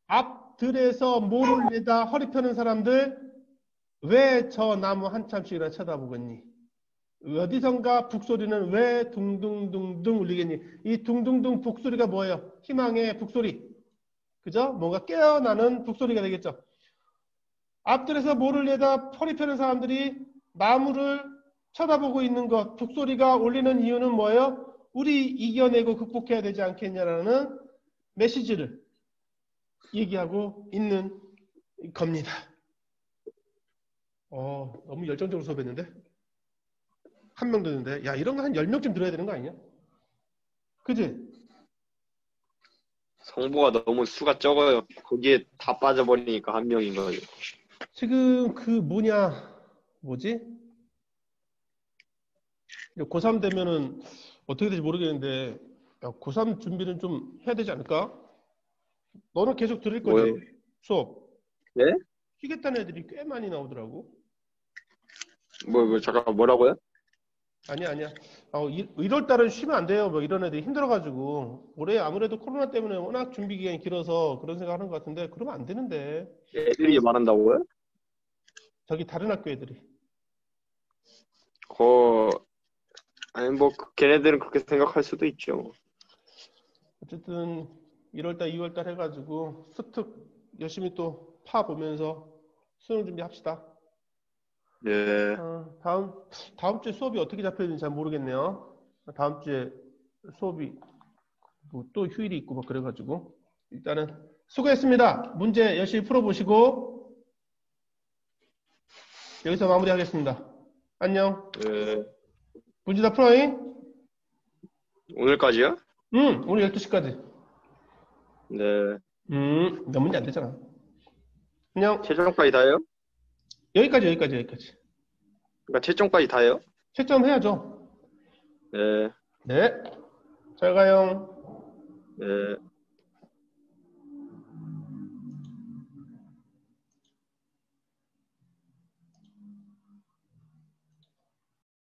앞들에서 모를 내다 허리 펴는 사람들, 왜 저 나무 한참씩이나 쳐다보겠니? 어디선가 북소리는 왜 둥둥둥둥 울리겠니? 이 둥둥둥 북소리가 뭐예요? 희망의 북소리. 그죠? 뭔가 깨어나는 북소리가 되겠죠. 앞들에서 모를 내다 허리 펴는 사람들이 나무를 쳐다보고 있는 것, 북소리가 울리는 이유는 뭐예요? 우리 이겨내고 극복해야 되지 않겠냐라는 메시지를 얘기하고 있는 겁니다. 너무 열정적으로 수업했는데? 한 명 듣는데? 야, 이런 거 한 10명쯤 들어야 되는 거 아니냐? 그지? 성부가 너무 수가 적어요. 거기에 다 빠져버리니까 한 명인 거예요. 지금 그 뭐지? 고3 되면은 어떻게 될지 모르겠는데, 야, 고3 준비는 좀 해야 되지 않을까? 너는 계속 들을 거지? 뭐요? 수업. 네? 쉬겠다는 애들이 꽤 많이 나오더라고. 잠깐 뭐라고요? 아니야. 1월 달은 쉬면 안 돼요. 뭐 이런 애들이 힘들어가지고. 올해 아무래도 코로나 때문에 워낙 준비 기간이 길어서 그런 생각 하는 것 같은데, 그러면 안 되는데. 애들이 말한다고요? 저기 다른 학교 애들이. 아니 걔네들은 그렇게 생각할 수도 있죠. 어쨌든 1월 달, 2월 달 해가지고 스특 열심히 또 파보면서 수능 준비합시다. 네. 다음 주에 수업이 어떻게 잡혀야 되는지 잘 모르겠네요. 다음 주에 수업이 뭐 또 휴일이 있고 막 그래가지고 일단은 수고했습니다. 문제 열심히 풀어보시고 여기서 마무리하겠습니다. 안녕. 네. 문제 다 풀어잉? 오늘까지요? 응, 오늘 12시까지. 네. 몇 문제 안 되잖아. 안녕. 최종까지 다요? 여기까지. 그러니까 최종까지 다요? 채점 해야죠. 네. 네. 잘 가요. 네.